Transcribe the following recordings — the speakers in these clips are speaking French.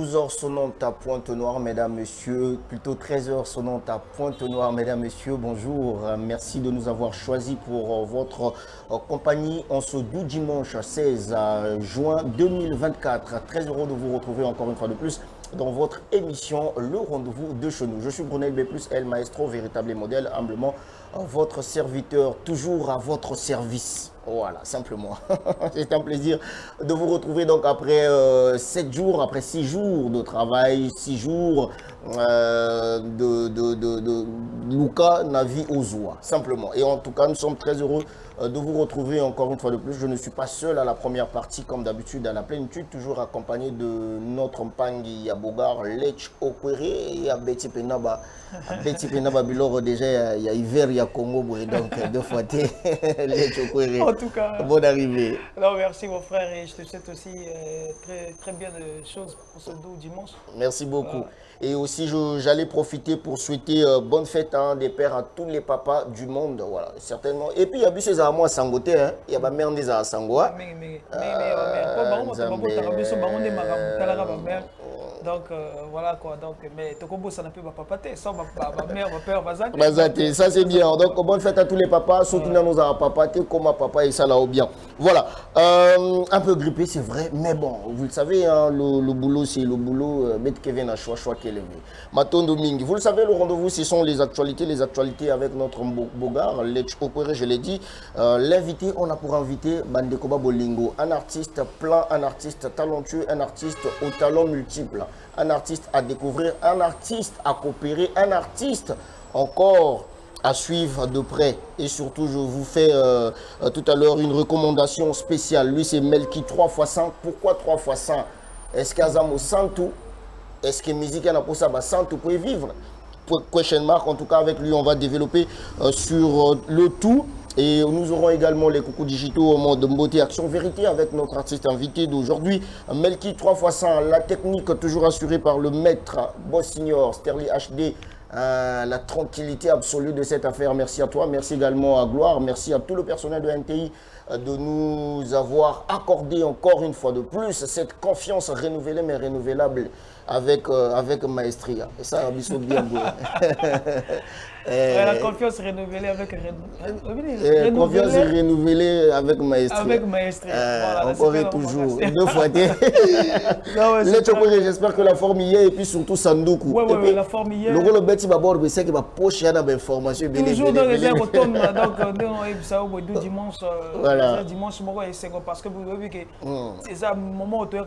12h sonnantes à Pointe-Noire, mesdames, messieurs, plutôt 13h sonnantes à Pointe-Noire, mesdames, messieurs, bonjour. Merci de nous avoir choisis pour votre compagnie en ce doux dimanche 16 juin 2024. Très heureux de vous retrouver encore une fois de plus dans votre émission Le Rendez-vous de chez nous. Je suis Brunel B+, El Maestro, véritable modèle, humblement votre serviteur, toujours à votre service. Voilà, simplement. C'est un plaisir de vous retrouver donc après 7 jours, après 6 jours de travail, 6 jours de Luca Navi Ozua, simplement. Et en tout cas, nous sommes très heureux de vous retrouver encore une fois de plus. Je ne suis pas seul à la première partie, comme d'habitude, à la plénitude, toujours accompagné de notre Mpangi Yabogar, Lech Okwere et Betty Penaba. Betty Penaba, Bilor, déjà, il y a hiver, il y a Congo, donc deux fois Lech Okwere. En tout cas, bonne arrivée. Non, merci mon frère et je te souhaite aussi très bien de choses pour ce doux dimanche. Merci beaucoup. Et aussi, j'allais profiter pour souhaiter bonne fête des pères à tous les papas du monde. Voilà, certainement. Et puis, il y a eu ces amours à Sangote, hein. Il y a ma mère des à Sangoa. Donc voilà quoi, donc mais Tokobo ça n'a plus papa sans ma mère, ma père, ça c'est bien. Donc bonne fête à tous les papas, surtout dans nos papas, comme ma papa et ça là au bien. Voilà, un peu grippé c'est vrai, mais bon, vous le savez, hein, le boulot c'est le boulot. Met Kevin a choix qu'elle est. Matondo Mingi, vous le savez, le rendez-vous ce sont les actualités avec notre Bogar, Lech Okwere, je l'ai dit. L'invité, on a pour inviter Bandekoba Bolingo, un artiste plein, un artiste talentueux, un artiste au talent multiple. Un artiste à découvrir, un artiste à coopérer, un artiste encore à suivre de près. Et surtout, je vous fais tout à l'heure une recommandation spéciale. Lui, c'est Melki 3x100. Pourquoi 3x100? Est-ce qu'Azamo Santou? Est-ce que musique n'a pas ça? Santou peut vivre? Question mark. En tout cas, avec lui, on va développer sur le tout. Et nous aurons également les coucous digitaux au mode beauté action vérité avec notre artiste invité d'aujourd'hui, Melki 3x100, la technique toujours assurée par le maître Boss Senior, Sterling HD, la tranquillité absolue de cette affaire. Merci à toi, merci également à Gloire, merci à tout le personnel de NTI de nous avoir accordé encore une fois de plus cette confiance renouvelée mais renouvelable avec maestria. Et ça, Bissot bien beau. La confiance renouvelée avec confiance renouvelée avec maestria. Avec maestria. Voilà, encore et toujours. Deux fois. J'espère que la forme y est et puis surtout Sandoku. Oui, la forme y est. Le bête va bord c'est que ma poche a des informations. Toujours dans les airs automne donc ça au dimanche. Voilà. Dimanche c'est parce que vous voyez que c'est un moment où tu as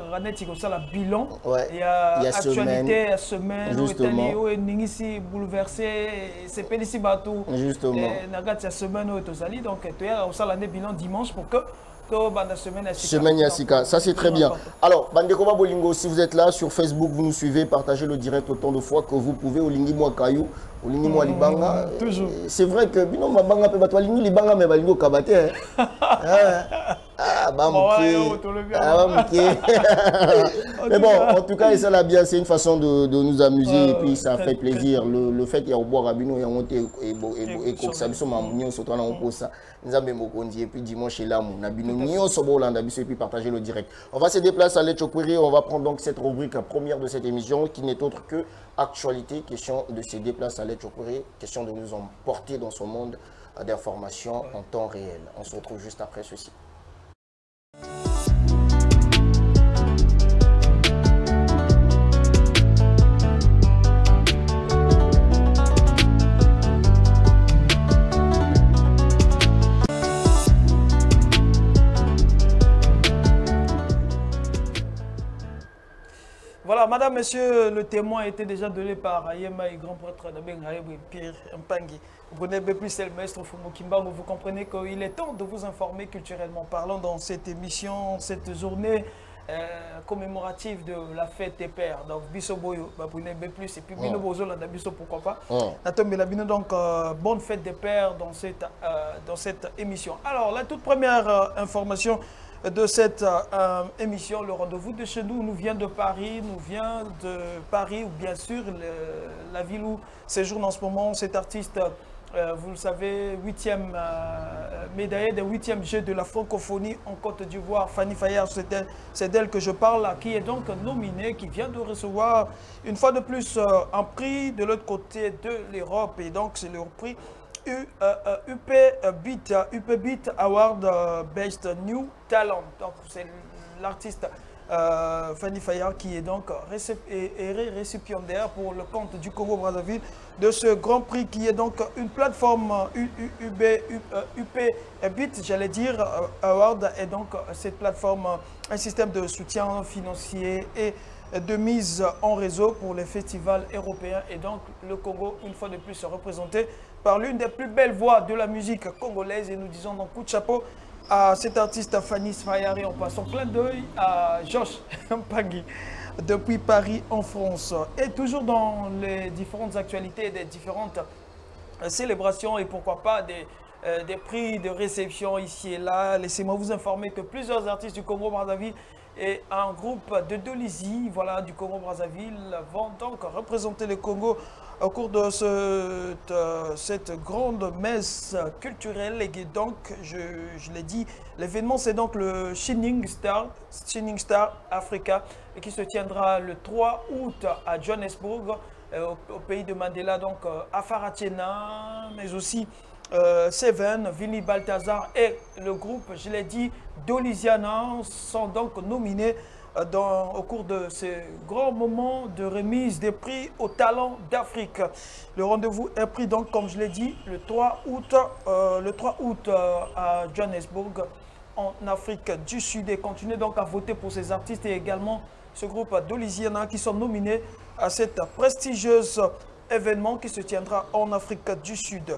ça le bilan. Il y a actualité, semaine, où ici bouleversé, c'est pas ici bateau. Justement. La semaine où tu as donc tu as aussi l'année bilan dimanche pour que semaine Yassika, ça c'est très bien. Alors, Bandekoba Bolingo, si vous êtes là sur Facebook, vous nous suivez, partagez le direct autant de fois que vous pouvez. Olingi Mwa Kayou, Olingi Mwa Libanga. Toujours. C'est vrai que Bino Mabanga peut battre Olingi Libanga, mais Balingo Kabate. Mais bon, en tout cas, ça l'a bien, c'est une façon de nous amuser et puis ça fait plaisir. Le fait qu'il y a au bois Rabino et on et Koksabiso Mamounion, surtout on pose ça. Nous avons et puis dimanche et là, on a et puis partager le direct. On va se déplacer à Lech Okwere, on va prendre donc cette rubrique première de cette émission qui n'est autre que actualité, question de se déplacer à Lech Okwere, question de nous emporter dans ce monde d'informations en temps réel. On se retrouve juste après ceci. Voilà, madame, monsieur, le témoin a été déjà donné par Ayema et grand prêtre de Bengaïbou et Pierre Mpangi. Vous connaissez plus le maître Fumo Kimbango, vous comprenez qu'il est temps de vous informer culturellement parlant dans cette émission, cette journée commémorative de la fête des pères. Donc, Bisso Boyo, vous connaissez plus, et puis Bino Bozo, la Bisso, pourquoi pas. Donc, bonne fête des pères dans cette émission. Alors, la toute première information de cette émission, le rendez-vous de chez nous vient de Paris, ou bien sûr la ville où séjourne en ce moment cet artiste vous le savez, 8e médaillée des 8e Jeux de la francophonie en Côte d'Ivoire. Fanny Fayard, c'est d'elle que je parle, qui est donc nominée, qui vient de recevoir une fois de plus un prix de l'autre côté de l'Europe. Et donc, c'est le prix UP Beat Award Best New Talent. Donc, c'est l'artiste Fanny Fayard qui est donc récipiendaire pour le compte du Congo-Brazzaville de ce grand prix qui est donc une plateforme UP Beat, j'allais dire, Award, et donc cette plateforme, un système de soutien financier et de mise en réseau pour les festivals européens. Et donc le Congo, une fois de plus, représenté par l'une des plus belles voix de la musique congolaise. Et nous disons donc coup de chapeau à cet artiste Fanny Fayard, et en passant plein d'œil à Josh Mpangui depuis Paris en France. Et toujours dans les différentes actualités des différentes célébrations et pourquoi pas des prix de réception ici et là, laissez-moi vous informer que plusieurs artistes du Congo-Brazzaville et un groupe de Dolisie, voilà, du Congo-Brazzaville, vont donc représenter le Congo au cours de cette grande messe culturelle. Et donc, je l'ai dit, l'événement c'est donc le Shining Star Africa, qui se tiendra le 3 août à Johannesburg, au pays de Mandela, donc à Faratiena, mais aussi Seven, Vinny Balthazar et le groupe, je l'ai dit, Dolisiana sont donc nominés au cours de ces grands moments de remise des prix aux talents d'Afrique. Le rendez-vous est pris donc, comme je l'ai dit, le 3 août à Johannesburg, en Afrique du Sud. Et continuez donc à voter pour ces artistes et également ce groupe Dolisiana qui sont nominés à cet prestigieux événement qui se tiendra en Afrique du Sud.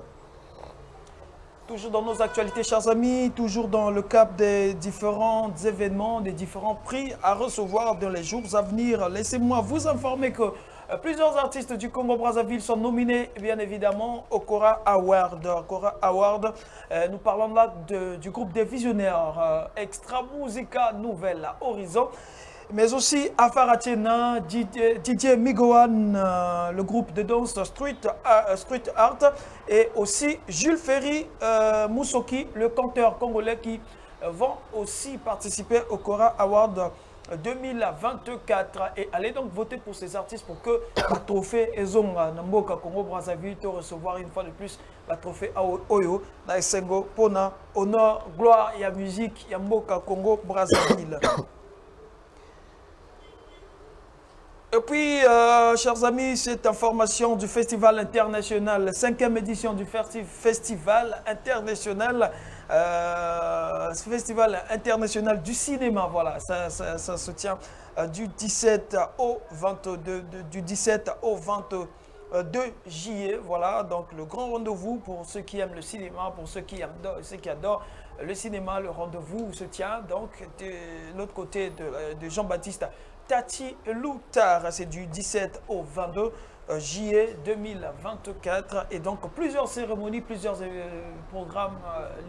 Toujours dans nos actualités, chers amis, toujours dans le cap des différents événements, des différents prix à recevoir dans les jours à venir. Laissez-moi vous informer que plusieurs artistes du Congo-Brazzaville sont nominés, bien évidemment, au Cora Award. Nous parlons là du groupe des visionnaires Extra Musica Nouvelle Horizon, mais aussi Afaratiena, Didier Migoan, le groupe de danse Street Art, et aussi Jules Ferry Moussoki, le canteur congolais, qui vont aussi participer au Cora Award 2024. Et allez donc voter pour ces artistes pour que le trophée Ezonga Namboka Congo Brazzaville te recevoir une fois de plus le trophée Oyo na Esengo Pona honneur gloire et musique Yamboka Congo Brazzaville. Et puis, chers amis, cette information du Festival international, la 5e édition du Festival international du cinéma, voilà, ça se tient du 17 au 22 juillet, voilà, donc le grand rendez-vous pour ceux qui aiment le cinéma, pour ceux qui adorent le cinéma. Le rendez-vous se tient donc de l'autre côté de Jean-Baptiste Tati Loutar, c'est du 17 au 22 juillet 2024. Et donc plusieurs cérémonies, plusieurs programmes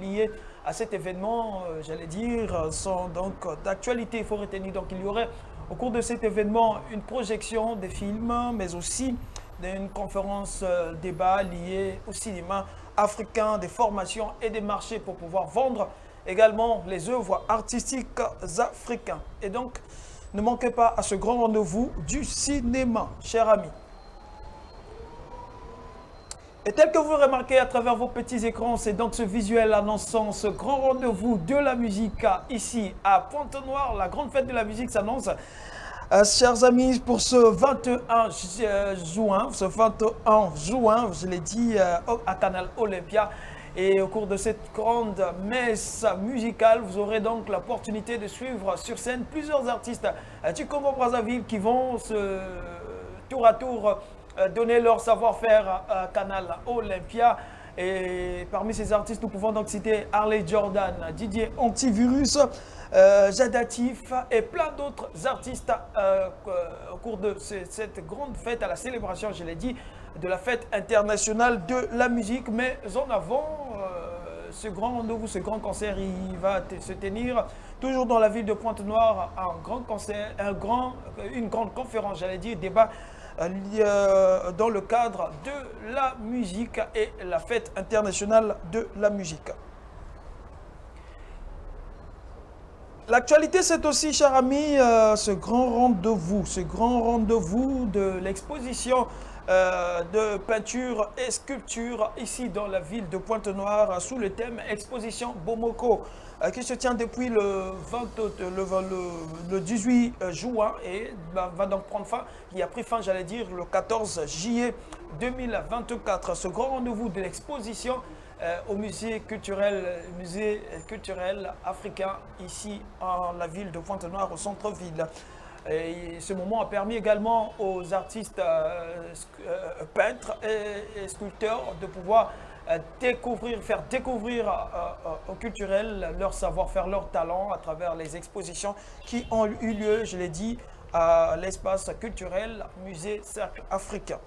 liés à cet événement, j'allais dire, sont donc d'actualité. Il faut retenir, donc il y aurait au cours de cet événement une projection des films, mais aussi une conférence débat liée au cinéma africain, des formations et des marchés pour pouvoir vendre également les œuvres artistiques africaines. Et donc, ne manquez pas à ce grand rendez-vous du cinéma, chers amis. Et tel que vous le remarquez à travers vos petits écrans, c'est donc ce visuel annonçant ce grand rendez-vous de la musique ici à Pointe-Noire. La grande fête de la musique s'annonce. Chers amis, pour ce 21 juin, je l'ai dit, à Canal Olympia. Et au cours de cette grande messe musicale, vous aurez donc l'opportunité de suivre sur scène plusieurs artistes du Congo-Brazzaville qui vont tour à tour donner leur savoir-faire à Canal Olympia. Et parmi ces artistes, nous pouvons donc citer Harley Jordan, Didier Antivirus, Jadatif et plein d'autres artistes au cours de cette grande fête, à la célébration, je l'ai dit, de la fête internationale de la musique. Mais en avant, ce grand rendez-vous, ce grand concert, il va se tenir toujours dans la ville de Pointe-Noire, un grand concert, une grande conférence, j'allais dire, débat dans le cadre de la musique et la fête internationale de la musique. L'actualité, c'est aussi, chers amis, ce grand rendez-vous de l'exposition de peinture et sculpture ici dans la ville de Pointe-Noire sous le thème Exposition Bomoko qui se tient depuis le 18 juin et va donc prendre fin, qui a pris fin, j'allais dire, le 14 juillet 2024. Ce grand rendez-vous de l'exposition au musée culturel africain ici en la ville de Pointe-Noire au centre-ville. Et ce moment a permis également aux artistes peintres et sculpteurs de pouvoir faire découvrir aux culturels leur savoir-faire, leur talent à travers les expositions qui ont eu lieu, je l'ai dit, à l'espace culturel Musée Cercle Africain.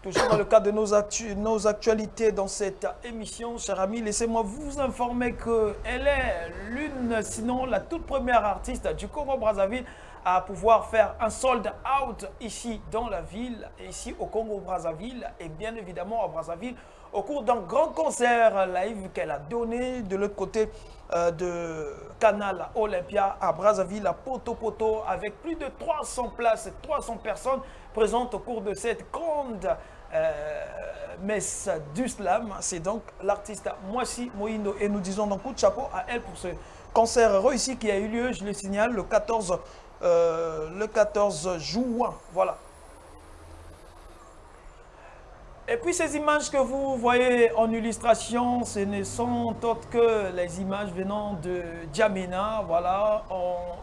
Toujours dans le cadre de nos actualités dans cette émission, chers amis, laissez-moi vous informer qu'elle est l'une, sinon la toute première artiste du Congo-Brazzaville à pouvoir faire un sold out ici dans la ville, ici au Congo-Brazzaville et bien évidemment à Brazzaville au cours d'un grand concert live qu'elle a donné de l'autre côté de Canal Olympia à Brazzaville, à Poto avec plus de 300 places et 300 personnes présentes au cours de cette grande messe du slam. C'est donc l'artiste Mwasi Moïno et nous disons donc coup de chapeau à elle pour ce concert réussi qui a eu lieu, je le signale, le 14 juin. Voilà. Et puis ces images que vous voyez en illustration, ce ne sont autres que les images venant de Djamena, voilà,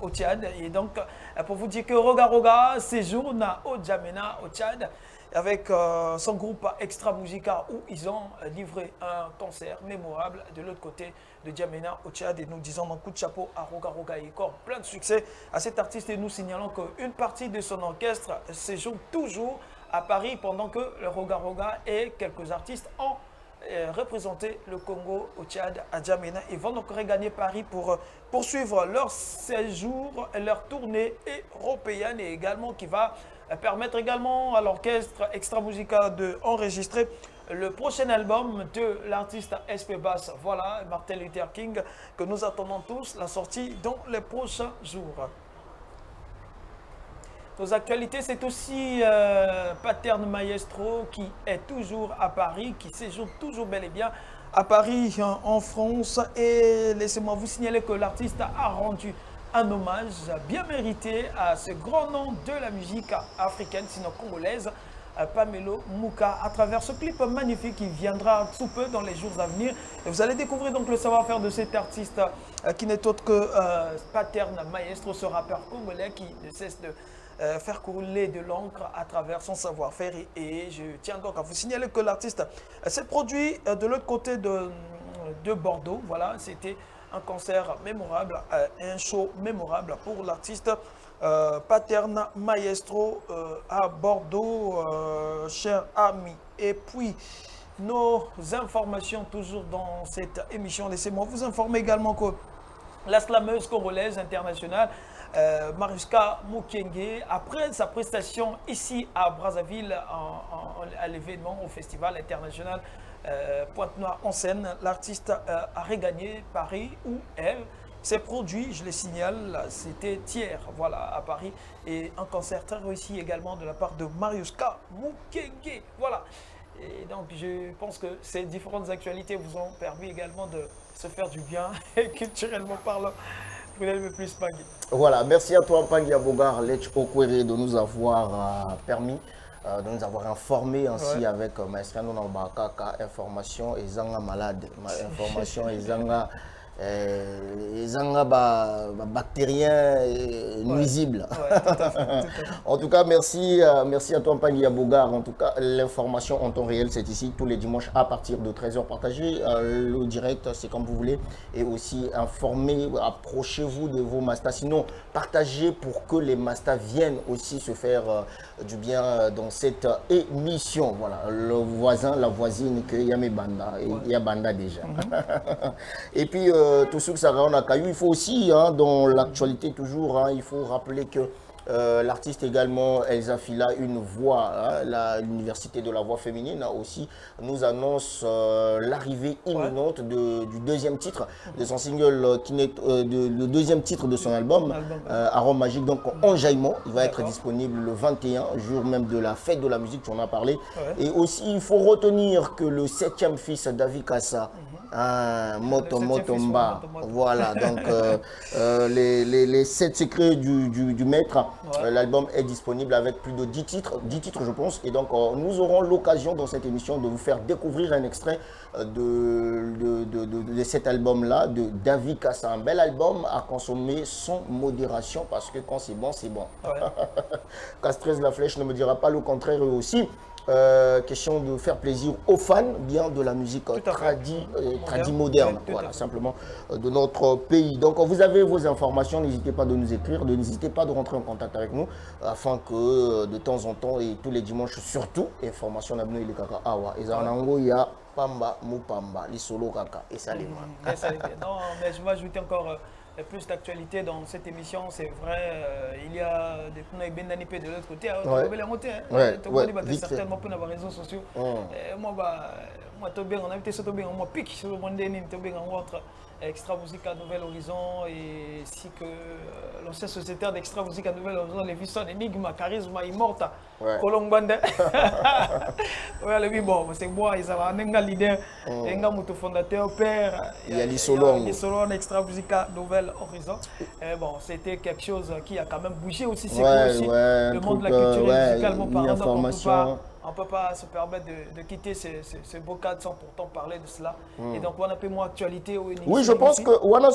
au Tchad. Et donc, pour vous dire que Roga Roga séjourne au Djamena, au Tchad, avec son groupe Extra Musica, où ils ont livré un concert mémorable de l'autre côté de Djamena, au Tchad. Et nous disons un coup de chapeau à Roga Roga et encore plein de succès à cet artiste. Et nous signalons qu'une partie de son orchestre séjourne toujours à Paris, pendant que le Roga Roga et quelques artistes ont représenté le Congo au Tchad, à Djamena, et vont donc regagner Paris pour poursuivre leur séjour, leur tournée européenne, et également qui va permettre également à l'orchestre Extra Musica d'enregistrer le prochain album de l'artiste SP Bass. Voilà, Martin Luther King, que nous attendons tous la sortie dans les prochains jours. Nos actualités, c'est aussi Pattern Maestro qui est toujours à Paris, qui séjourne toujours bel et bien à Paris, en France. Et laissez-moi vous signaler que l'artiste a rendu un hommage bien mérité à ce grand nom de la musique africaine, sinon congolaise, Pamelo Mouka, à travers ce clip magnifique qui viendra sous peu dans les jours à venir. Et vous allez découvrir donc le savoir-faire de cet artiste qui n'est autre que Pattern Maestro, ce rappeur congolais qui ne cesse de faire couler de l'encre à travers son savoir-faire. Et je tiens donc à vous signaler que l'artiste s'est produit de l'autre côté de Bordeaux. Voilà, c'était un concert mémorable, un show mémorable pour l'artiste Pattern Maestro à Bordeaux, chers amis. Et puis, nos informations toujours dans cette émission. Laissez-moi vous informer également que la slameuse congolaise internationale Mariuska Mukenge, après sa prestation ici à Brazzaville à l'événement au festival international Pointe-Noire en scène, l'artiste a regagné Paris où elle s'est produit, je le signale, c'était hier, voilà, à Paris, et un concert très réussi également de la part de Mariuska Mukenge, voilà. Et donc je pense que ces différentes actualités vous ont permis également de se faire du bien, culturellement parlant. Plus, Pangui. Voilà, merci à toi Pangui Abogar, Lech Okwere, de nous avoir permis, de nous avoir informés ainsi avec Maestriano Nambakaka, information et Zanga malade, information et Zanga bactériens nuisibles. Ouais, tout à fait. En tout cas, merci à toi Pangui Abogar. En tout cas, l'information en temps réel, c'est ici tous les dimanches à partir de 13 h. Partagez le direct, c'est comme vous voulez. Et aussi informez, approchez-vous de vos mastas. Sinon, partagez pour que les mastas viennent aussi se faire du bien dans cette émission. Voilà, le voisin, la voisine, qu'il y a mes bandas. Il y a banda déjà. Et puis, tout ce que ça rend à Caillou, il faut aussi, dans l'actualité toujours, il faut rappeler que L'artiste également, Elsa Fila, une voix, hein, l'université de la voix féminine aussi, nous annonce l'arrivée imminente du deuxième titre de son single, le deuxième titre de son album, Arôme Magique, donc Enjaillement. Il va être disponible le 21, jour même de la fête de la musique, tu en as parlé. Et aussi, il faut retenir que le 7e fils, David Kassa, Motomba, voilà, donc les 7 secrets du maître, l'album est disponible avec plus de 10 titres je pense, et donc nous aurons l'occasion dans cette émission de vous faire découvrir un extrait de cet album-là, de David Kassa, un bel album à consommer sans modération, parce que quand c'est bon, c'est bon. Castrez la flèche ne me dira pas le contraire aussi. Question de faire plaisir aux fans bien de la musique moderne, voilà, simplement de notre pays. Donc vous avez vos informations, n'hésitez pas de nous écrire, n'hésitez pas de rentrer en contact avec nous afin que de temps en temps et tous les dimanches surtout, information n'abnou il kaka awa ezanango ya pamba mupamba li solo kaka et salima. Non, mais je vais ajouter encore plus d'actualité dans cette émission, c'est vrai, il y a des Benani de l'autre côté, certainement pour les réseaux sociaux. Moi, on a invité ce Tobin, on pique sur le monde entre Extra Musique à Nouvel Horizon et si que l'ancien sociétaire d'Extra Musique à Nouvel Horizon, les vies sont énigmes, charisme, immorta, Colombe. Bon, c'est moi, ils avaient un leader, un fondateur, père, il y a l'Isolon Extra Musique à Nouvel Horizon. Bon, c'était quelque chose qui a quand même bougé aussi, c'est le monde de la culture musicalement parlant. On ne peut pas se permettre de quitter ce beau cadre sans pourtant parler de cela. Et donc, on a fait moins actualité. Oui, je pense que on a un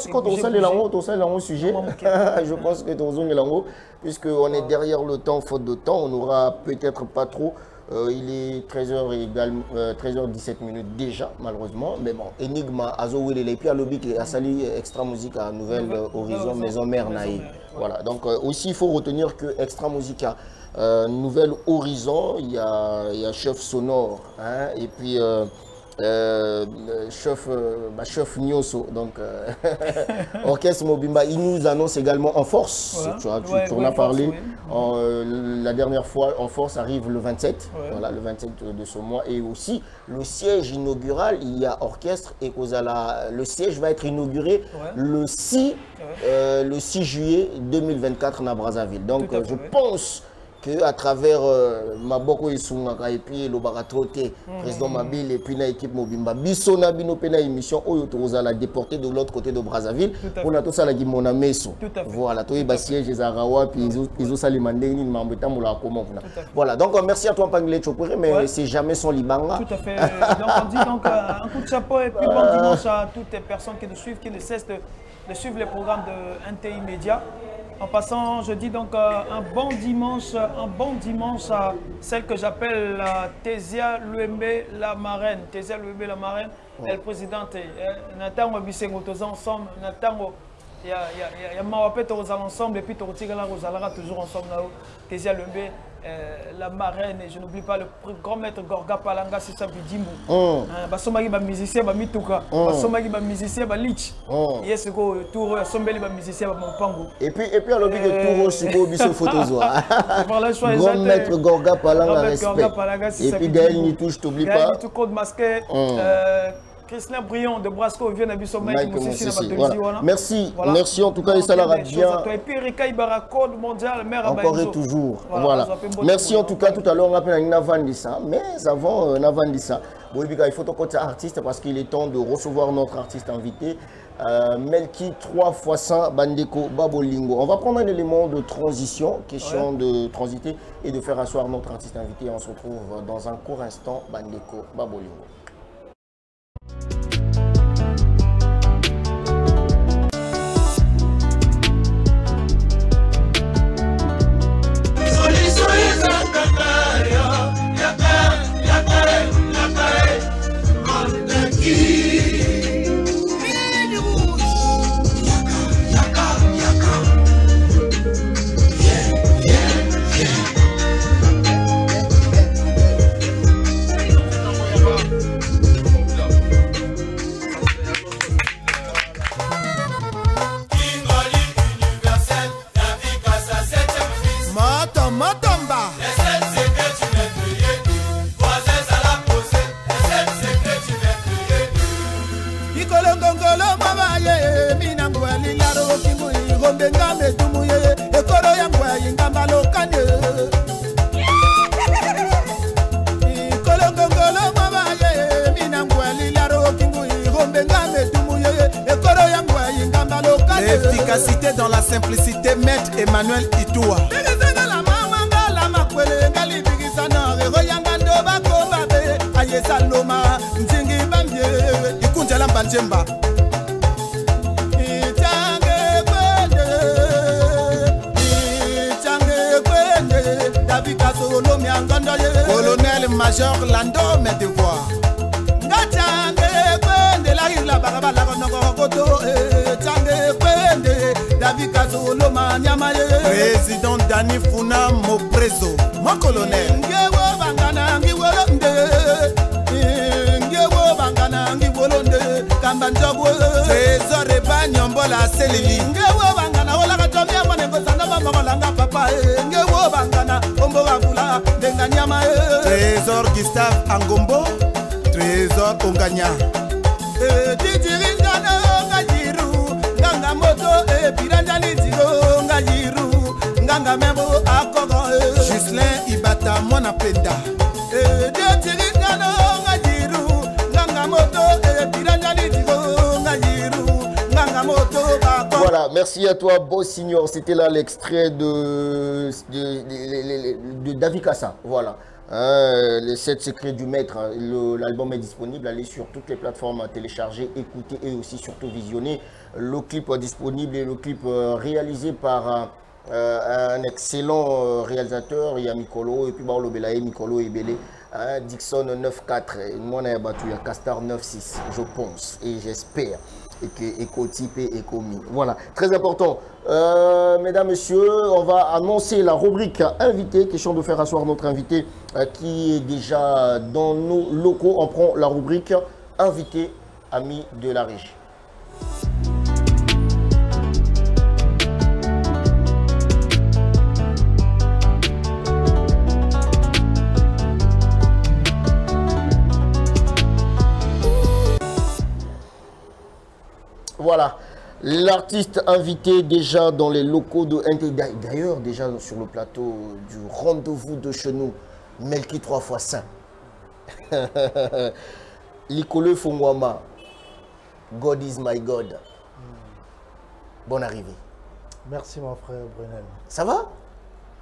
sujet. Je pense que dans un langue, puisqu'on est derrière le temps, faute de temps, on n'aura peut-être pas trop. Il est 13h17 minutes déjà, malheureusement. Mais bon, Enigma, Azowele, et puis à l'obit, à Sali, Extra Musique à Nouvelle Horizon, Maison Mère Naï. Voilà, donc aussi, il faut retenir que Extra Musique à Nouvelle Horizon, il y a Chef Sonore, hein, et puis Chef Nyoso, donc Orchestre Mobimba, il nous annonce également En Force, tu en as parlé, la dernière fois En Force arrive le 27, voilà, le 27 de ce mois, et aussi le siège inaugural, il y a Orchestre, et le siège va être inauguré le 6 juillet 2024 à Brazzaville, donc je pense qu'à travers Maboko Isungaka et puis le Baratroté, président Mabil et puis l'équipe Mobimba, Bissona Binopena émission, Oyotoza l'a déporté de l'autre côté de Brazzaville pour la Tosa la Gimona Meso. Voilà, Toy Bassier, Jézarawa, puis ils ont salimandé, ils m'ont embêté pour la commande. Voilà, donc merci à toi, Panglé Chopore, mais c'est jamais son Libanga. Tout à fait. Donc on dit donc un coup de chapeau et puis bon dimanche à toutes les personnes qui nous suivent, qui ne cessent de suivre les programmes de NTI Média. En passant, je dis donc un bon dimanche à celle que j'appelle Tésia Luembe la marraine. Tésia Luembe la marraine, elle présidente. Nathan Wabisengo, tous ensemble. Nathan, il y a Mawapet aux ensemble et puis Tortigala Rosalara toujours ensemble. Tésia Luembe. La marraine, et je n'oublie pas le grand maître Gorga Palanga, c'est ça, Bidimbu. Basomagi ba musicien, ba mituka. Basomagi ba musicien, ba lich. Yes, go tour, sombeli ba musicien, ba mpango. Et puis à l'objet de tour, c'est go biso photozoa. Grand maître Gorga Palanga, respect. Et puis Gaël Nitouche, t'oublie pas. Gaël Nitouche, code masqué. Christian Brion de Brasco vient à Bissomé. Merci, merci en tout cas, et ça l'a bien. Et puis Rika Ibarra, code mondial, maire à encore et toujours. Voilà. Merci en tout cas, tout à l'heure on appelle Navandissa, mais avant Navandissa, il faut qu'on artiste parce qu'il est temps de recevoir notre artiste invité. Melki 3x100 Bandeko Babolingo. On va prendre un élément de transition, question de transiter et de faire asseoir notre artiste invité. On se retrouve dans un court instant, Bandeko Babolingo. Kolongongolo mabaye minangwali laro kingui gombenga metumuye ekoro yangwa ingamba lokane Kolongongolo mabaye minangwali laro kingui gombenga metumuye ekoro yangwa ingamba lokane L'efficacité dans la simplicité, Maître Emmanuel Itoua. la mama ngala makwele ngali bigisana regoyanga ndoba kobabe aye saloma nzingi bambye Ikunjala Mbanjemba. Colonel Major Lando Medevoir. Président Dani Funa Moprezo. Mon colonel. Trésor Eba Nyombola Selili. Trésor Gustave Angombo. Trésor Onganya. Gislain Ibata Monapenda. Voilà, merci à toi, Boss Signor. C'était là l'extrait de David Kassa. Voilà. Les 7 secrets du maître. L'album est disponible. Allez sur toutes les plateformes à télécharger, écouter et aussi surtout visionner. Le clip disponible et le clip réalisé par un excellent réalisateur. Il y a Mikolo et puis Baolo Belaye, Mikolo et Belé. Dixon 9-4. Moi, il y a Castar 9-6, je pense et j'espère. Et que Ecotype et Ecomi. Voilà, très important. Mesdames, Messieurs, on va annoncer la rubrique invité. Question de faire asseoir notre invité qui est déjà dans nos locaux. On prend la rubrique invité, ami de la régie. Voilà, l'artiste invité déjà dans les locaux de NT. D'ailleurs, déjà sur le plateau du rendez-vous de chez nous, Melki 3x5. Likole Fongwama, God is my God. Bonne arrivée. Merci mon frère Brunel. Ça va?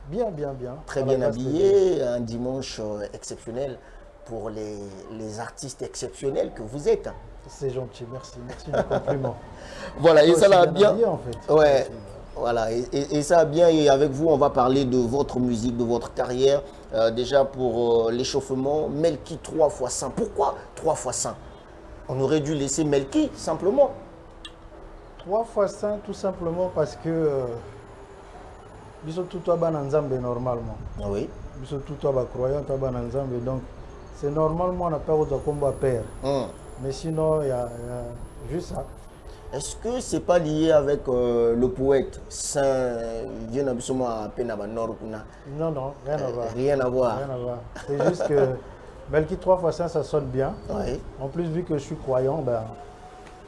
Bien, bien, bien. Très bien habillé, un dimanche exceptionnel pour les artistes exceptionnels que vous êtes. C'est gentil, merci, merci du compliment. Voilà, et ça l'a bien. Habillé, en fait. Ouais, voilà, et ça a bien. Et avec vous, on va parler de votre musique, de votre carrière. Déjà pour l'échauffement, Melki 3x5. Pourquoi 3x5? On aurait dû laisser Melki simplement. 3x5, tout simplement parce que biso tout toi bananzambe normalement. Oui. Biso tout toi croyant toi bananzambe, donc c'est normalement on n'a pas autre combat père. Mais sinon, il y a juste ça. Est-ce que c'est pas lié avec le poète Saint Vienabissoma Penaba-Nord? Non, non, rien à voir. Rien à voir. Rien à voir. C'est juste que Melki 3x5, ça sonne bien. Oui. En plus, vu que je suis croyant, ben,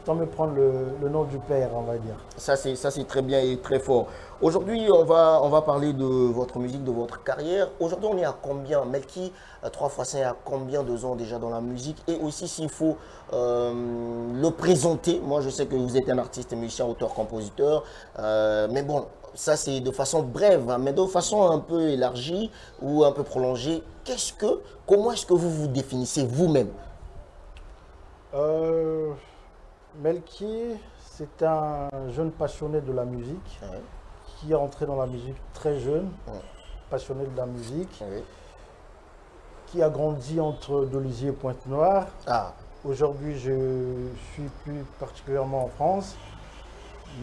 tant me prendre le nom du Père, on va dire. Ça, c'est très bien et très fort. Aujourd'hui, on va parler de votre musique, de votre carrière. Aujourd'hui, on est à combien? Melki 3x5 a combien de ans déjà dans la musique? Et aussi, s'il faut le présenter, moi je sais que vous êtes un artiste, musicien, auteur, compositeur. Mais bon, ça c'est de façon brève, hein, mais de façon un peu élargie ou un peu prolongée. Comment est-ce que vous vous définissez vous-même? Melki, c'est un jeune passionné de la musique, qui est entré dans la musique très jeune, passionné de la musique, qui a grandi entre Dolisie et Pointe-Noire. Aujourd'hui, je suis plus particulièrement en France,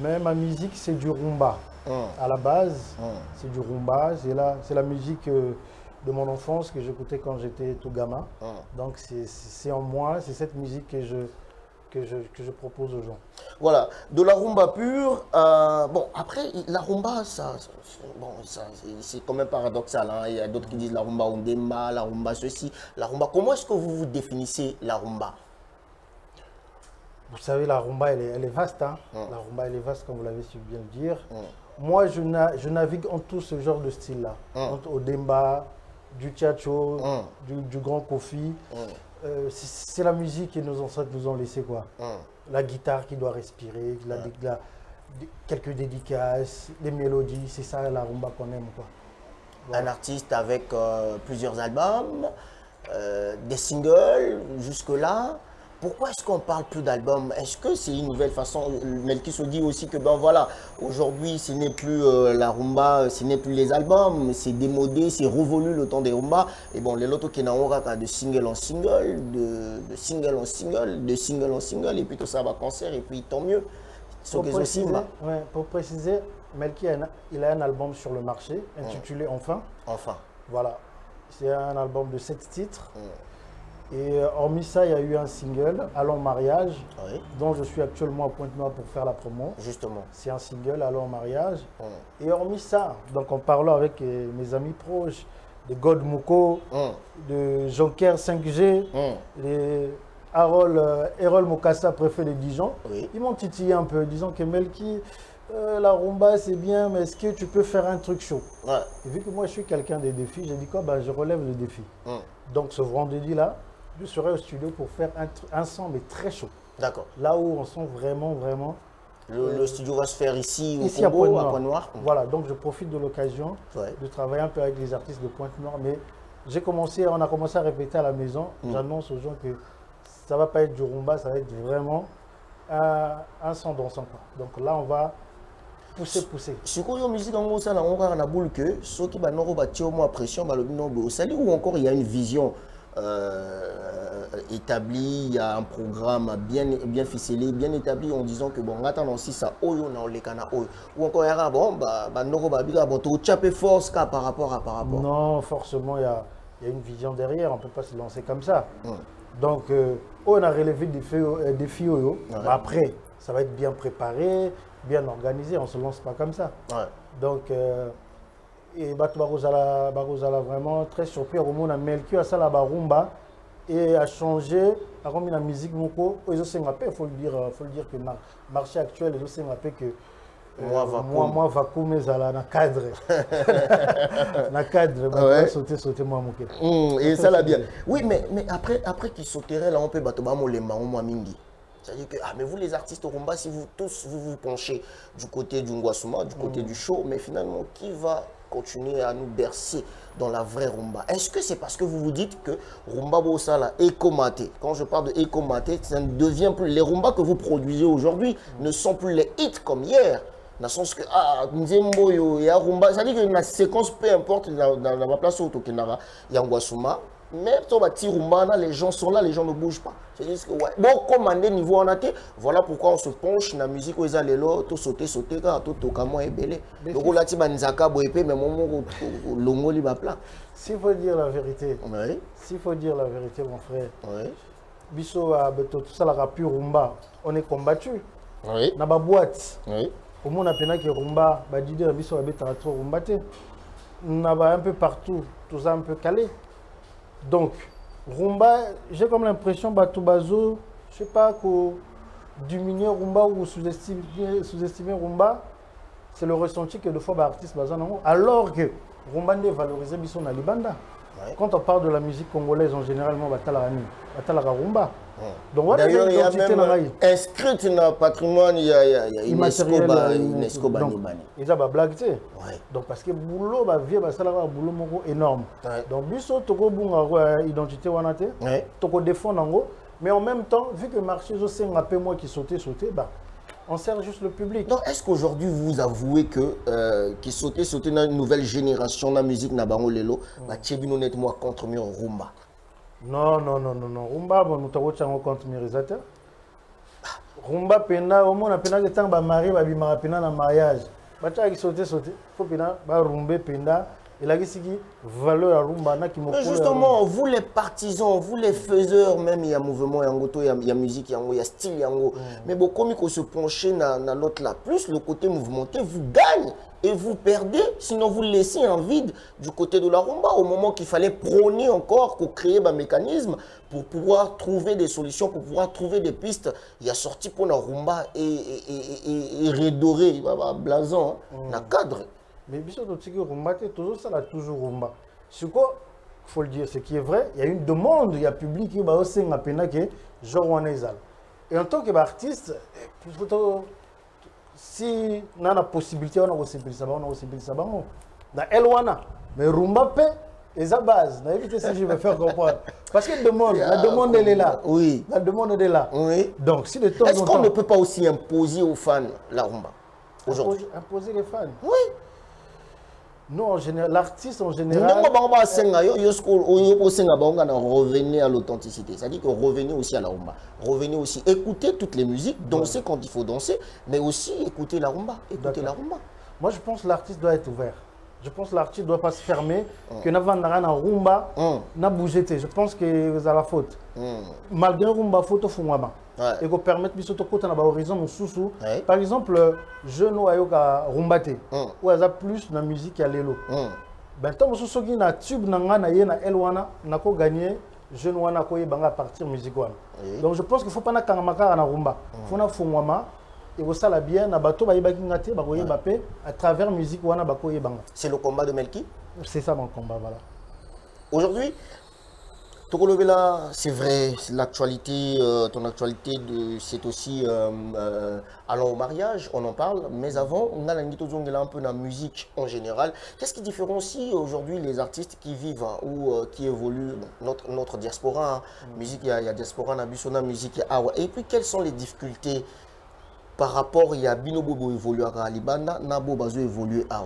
mais ma musique, c'est du rumba. À la base, c'est du rumba. C'est la musique de mon enfance que j'écoutais quand j'étais tout gamin. Donc, c'est en moi, c'est cette musique que je propose aux gens. Voilà, de la rumba pure. Bon, après, la rumba, c'est quand même paradoxal. Hein. Il y a d'autres qui disent la rumba ondemba, la rumba ceci, la rumba. Comment est-ce que vous vous définissez la rumba? Vous savez, la rumba, elle est vaste. Hein? La rumba, elle est vaste, comme vous l'avez su bien le dire. Moi, je navigue en tout ce genre de style-là. Au demba, du tchatcho, du grand kofi. C'est la musique que nos ancêtres nous ont laissé, quoi. La guitare qui doit respirer, quelques dédicaces, des mélodies. C'est ça, la rumba qu'on aime, quoi. Voilà. Un artiste avec plusieurs albums, des singles, jusque-là. Pourquoi est-ce qu'on ne parle plus d'albums? Est-ce que c'est une nouvelle façon? Melki se dit aussi que, ben voilà, aujourd'hui, ce n'est plus la rumba, ce n'est plus les albums, c'est démodé, c'est révolu le temps des rumba. Et bon, les lotos qui n'ont pas de single en single, de single en single, de single en single, et puis tout ça va concert, et puis tant mieux. Pour préciser, Melki, il a un album sur le marché, intitulé Enfin. Enfin. Voilà. C'est un album de 7 titres. Et hormis ça, il y a eu un single, Allons mariage, dont je suis actuellement à Pointe-Noire pour faire la promo. Justement. C'est un single, Allons mariage. Et hormis ça, donc en parlant avec mes amis proches, de God Mouko, de Jonker 5G, les Erol Mokassa, préfet de Dijon, ils m'ont titillé un peu, disant que Melki, la rumba c'est bien, mais est-ce que tu peux faire un truc chaud? Et vu que moi je suis quelqu'un des défis, j'ai dit quoi, ben, je relève le défi. Donc ce vendredi-là, je serai au studio pour faire un son, mais très chaud. D'accord. Là où on sent vraiment... Le studio va se faire ici au Congo, à Pointe-Noire. Voilà, donc je profite de l'occasion de travailler un peu avec les artistes de Pointe-Noire. Mais on a commencé à répéter à la maison. J'annonce aux gens que ça ne va pas être du rumba, ça va être vraiment un son dansant. Donc là, on va pousser. Si vous avez musique en ça, on a boule que ceux qui ont pression, ou encore il y a une vision établi, il y a un programme bien ficelé, bien établi en disant que bon, on attend aussi ça, ou encore il y a force par rapport. Non, forcément, il y a une vision derrière, on ne peut pas se lancer comme ça. Donc, on a relevé des défis, après, ça va être bien préparé, bien organisé, on ne se lance pas comme ça. Donc, et Barozala vraiment très surpris. On a Melki à la rumba et a changé, a remis la musique moko. Il faut le dire que le marché actuel est que moi vacuum ezala na cadre na cadre sauter moi moké. Et ça l'a bien. Oui, mais après qu'il sauterait là on peut battre les mains mingi. C'est-à-dire que, mais vous les artistes au rumba, si vous tous vous penchez du côté du Ngwasuma, du côté du show, mais finalement, qui va continuer à nous bercer dans la vraie rumba? Est-ce que c'est parce que vous vous dites que rumba bossala écomaté? Quand je parle de écomaté, ça ne devient plus... Les rumbas que vous produisez aujourd'hui ne sont plus les hits comme hier. Dans le sens que, Nzembo, il y a rumba, c'est-à-dire que la séquence, peu importe, dans la place où il y a Ngwasuma, mais les gens sont là, les gens ne bougent pas. C'est-à-dire que, bon, comme un niveau en athée, voilà pourquoi on se penche dans la musique où ils allaient là, tout sauter, quand tout tocalement est belé. Donc là, tu vas nous mais mon longo li plat. S'il faut dire la vérité, mon frère, biso tout ça la rapure rumba, on est combattu. Dans ma boîte, au monde a que rumba, dit biso a trop rumba. On a un peu partout, tout ça un peu calé. Donc, rumba, j'ai comme l'impression que Bazo, je ne sais pas, que diminuer rumba ou sous-estimer rumba, c'est le ressenti que de fois l'artiste Bazan, alors que rumba est valorisé dans la Libanda. Quand on parle de la musique congolaise, en généralement, Batalara rumba. Donc, voilà, d'ailleurs, il y a même inscrit dans le patrimoine, il y a UNESCO Bani. Il y a des blagues. Donc, parce que le boulot, c'est un boulot énorme. Donc, biso toko bunga identité wanate, toko défendre, mais en même temps, vu que le marché c'est un peu moins qui sautait, on sert juste le public. Donc, est-ce qu'aujourd'hui, vous avouez que qui sautait dans une nouvelle génération de la musique Nabango Lelo, Tchébino nettement contre mieux rumba? Non. Rumba, nous avons contre réalisateur. Rumba, pena, au moins, pena que tant ba mari, ba bima pena na mariage. Bacha qui sauter, faut pena ba rumba pena Il a dit que valeur à rumba na qui mais justement, vous les partisans, vous les faiseurs, même il y a mouvement, il y a musique, il y a style, mais bon, comme il faut se pencher dans l'autre là, plus le côté mouvementé, vous gagnez et vous perdez, sinon vous laissez un vide du côté de la rumba au moment qu'il fallait prôner encore, pour créer un mécanisme pour pouvoir trouver des solutions, pour pouvoir trouver des pistes. Il y a sorti pour la rumba et redorer, blason, dans le cadre. Mais bien sûr, rumba, toujours rumba. Ce qu'il faut le dire, ce qui est vrai, il y a une demande, il y a un public qui va aussi que genre on est. Et en tant qu'artiste, si on a la possibilité, on a aussi ça, dans Elwana, mais rumba et sa base. Évitez si je vais faire comprendre. Parce que la demande elle est là. Oui. La demande elle est là. Oui. Donc si de temps en temps. Est-ce qu'on ne peut pas aussi imposer aux fans la rumba aujourd'hui? Imposer les fans. Oui. Non, en général, l'artiste en général. Revenez à l'authenticité. C'est-à-dire que revenez aussi à la rumba. Revenez aussi. Écoutez toutes les musiques, dansez quand il faut danser, mais aussi écoutez la rumba. Écoutez la rumba. Moi, je pense que l'artiste doit être ouvert. Je pense que l'artiste ne doit pas se fermer, que n'a pas na rumba, n'a bougé. Je pense que vous avez la faute. Malgré rumba, faute au fond. Et qu'on permette de se toquer dans l'horizon sous. Par exemple, je n'ai pas rumbate, ou il y a plus de musique qui a l'élo. Ben tant que je suis na tube na elwana na ko gagner je n'ai pas à partir musique. Donc je pense qu'il faut pas na kangamaka na rumba. Faut na fongwama. Et vous savez bien, à travers la musique, c'est le combat de Melki? C'est ça mon combat, voilà. Aujourd'hui, Tokolobela, c'est vrai, l'actualité, ton actualité, c'est aussi allant au mariage, on en parle, mais avant, on a un peu dans la musique en général. Qu'est-ce qui différencie aujourd'hui les artistes qui vivent ou qui évoluent, notre diaspora, musique, il y a diaspora, il y a musique, et puis quelles sont les difficultés par rapport à Binobobo évoluer à Libana, Nabo Bazo évoluer à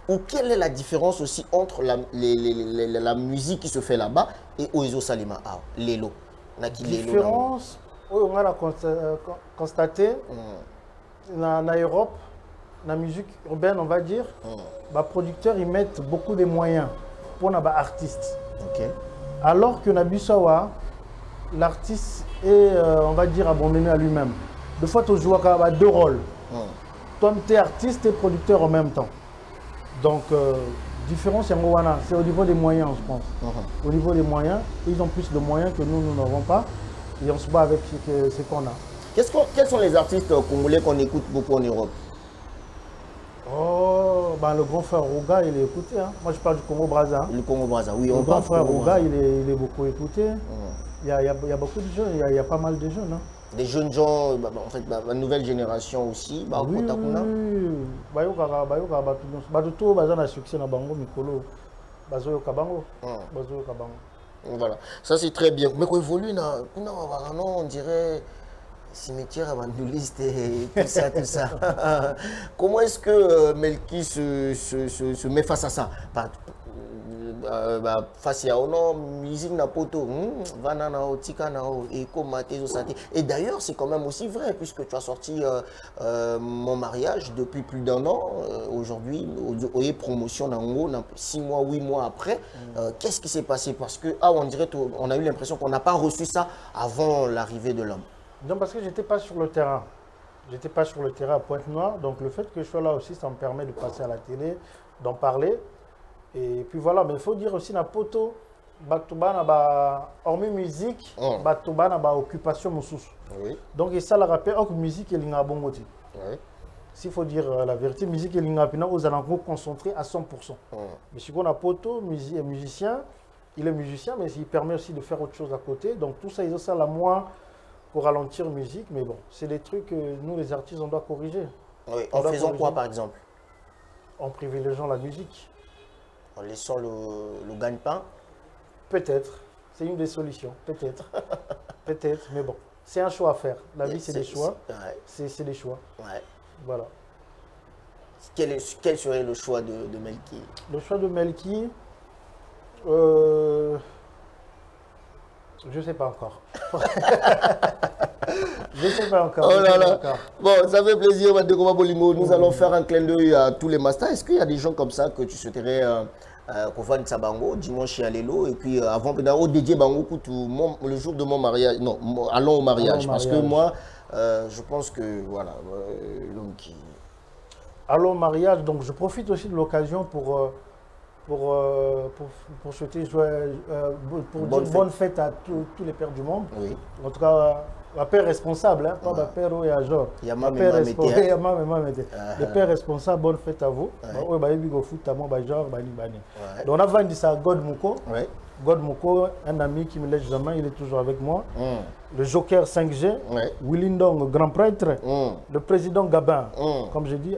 ou quelle est la différence aussi entre la musique qui se fait là-bas et Oezo Salima à Lelo? La différence, on a constaté en Europe, la musique urbaine, on va dire, les producteurs ils mettent beaucoup de moyens pour les artistes. Alors que Nabisawa, l'artiste est, on va dire, abandonné à lui-même. De fois, tu joues à deux rôles. Toi, tu es artiste et producteur en même temps. Donc, différence, c'est au niveau des moyens, je pense. Au niveau des moyens, ils ont plus de moyens que nous n'avons pas. Et on se bat avec ce qu'on a. Quels sont les artistes congolais qu'on écoute beaucoup en Europe? Le grand frère Rouga, il est écouté. Hein. Moi, je parle du Congo-Brazza. Le Congo-Brazza, oui. Le grand frère Rouga, il est beaucoup écouté. Il y a beaucoup de jeunes, il y a pas mal de jeunes. Hein. Des jeunes gens, en fait, la nouvelle génération aussi. Oui. Voilà, ça c'est très bien. Mais quand évolue, on dirait cimetière avantuliste et tout ça. Comment est-ce que Melki se met face à ça? Face à musique na poto, et d'ailleurs c'est quand même aussi vrai puisque tu as sorti Mon mariage depuis plus d'1 an. Aujourd'hui, au promotion dans 6 mois, 8 mois après. Qu'est-ce qui s'est passé? Parce que on dirait on a eu l'impression qu'on n'a pas reçu ça avant l'arrivée de l'homme. Non, parce que j'étais pas sur le terrain. J'étais pas sur le terrain à Pointe-Noire. Donc le fait que je sois là aussi, ça me permet de passer à la télé, d'en parler. Et puis voilà, mais il faut dire aussi na poto, hormis musique, batubana ba occupation mususu. Donc et ça la rappelle que musique et linga bongoti. S'il faut dire la vérité, musique et linga pina aux alentours concentrés à 100%. Mais si on a poto, musicien, il est musicien, mais il permet aussi de faire autre chose à côté. Donc tout ça, ils ont ça la moins pour ralentir la musique, mais bon, c'est des trucs que nous les artistes on doit corriger. En faisant quoi par exemple? En privilégiant la musique. En laissant le gagne-pain? Peut-être. C'est une des solutions. Peut-être. Peut-être. Mais bon, c'est un choix à faire. La vie, c'est des choix. C'est des choix. Voilà. Quel serait le choix de Melki? Le choix de Melki, je ne sais pas encore. Je ne sais pas encore. Oh là là. Bon, ça fait plaisir, Madekoma Bolingo. Nous allons faire un clin d'œil à tous les masters. Est-ce qu'il y a des gens comme ça que tu souhaiterais Kovan Sabango, dimanche à Lelo, et puis avant, au dédié Bango, le jour de mon mariage, non, allons au mariage, parce que moi, je pense que, voilà, donc... Allons au mariage, donc je profite aussi de l'occasion pour souhaiter bonne fête à tous les pères du monde. Oui. En tout cas, la père responsable, hein, pas la père et à genre. Les pères responsables, bonne fête à vous. Donc on a vendu ça à God Mouko. God Mouko, un ami qui me laisse jamais, il est toujours avec moi. Le Joker 5G, Willindong, grand prêtre, le président Gabin, comme je dis,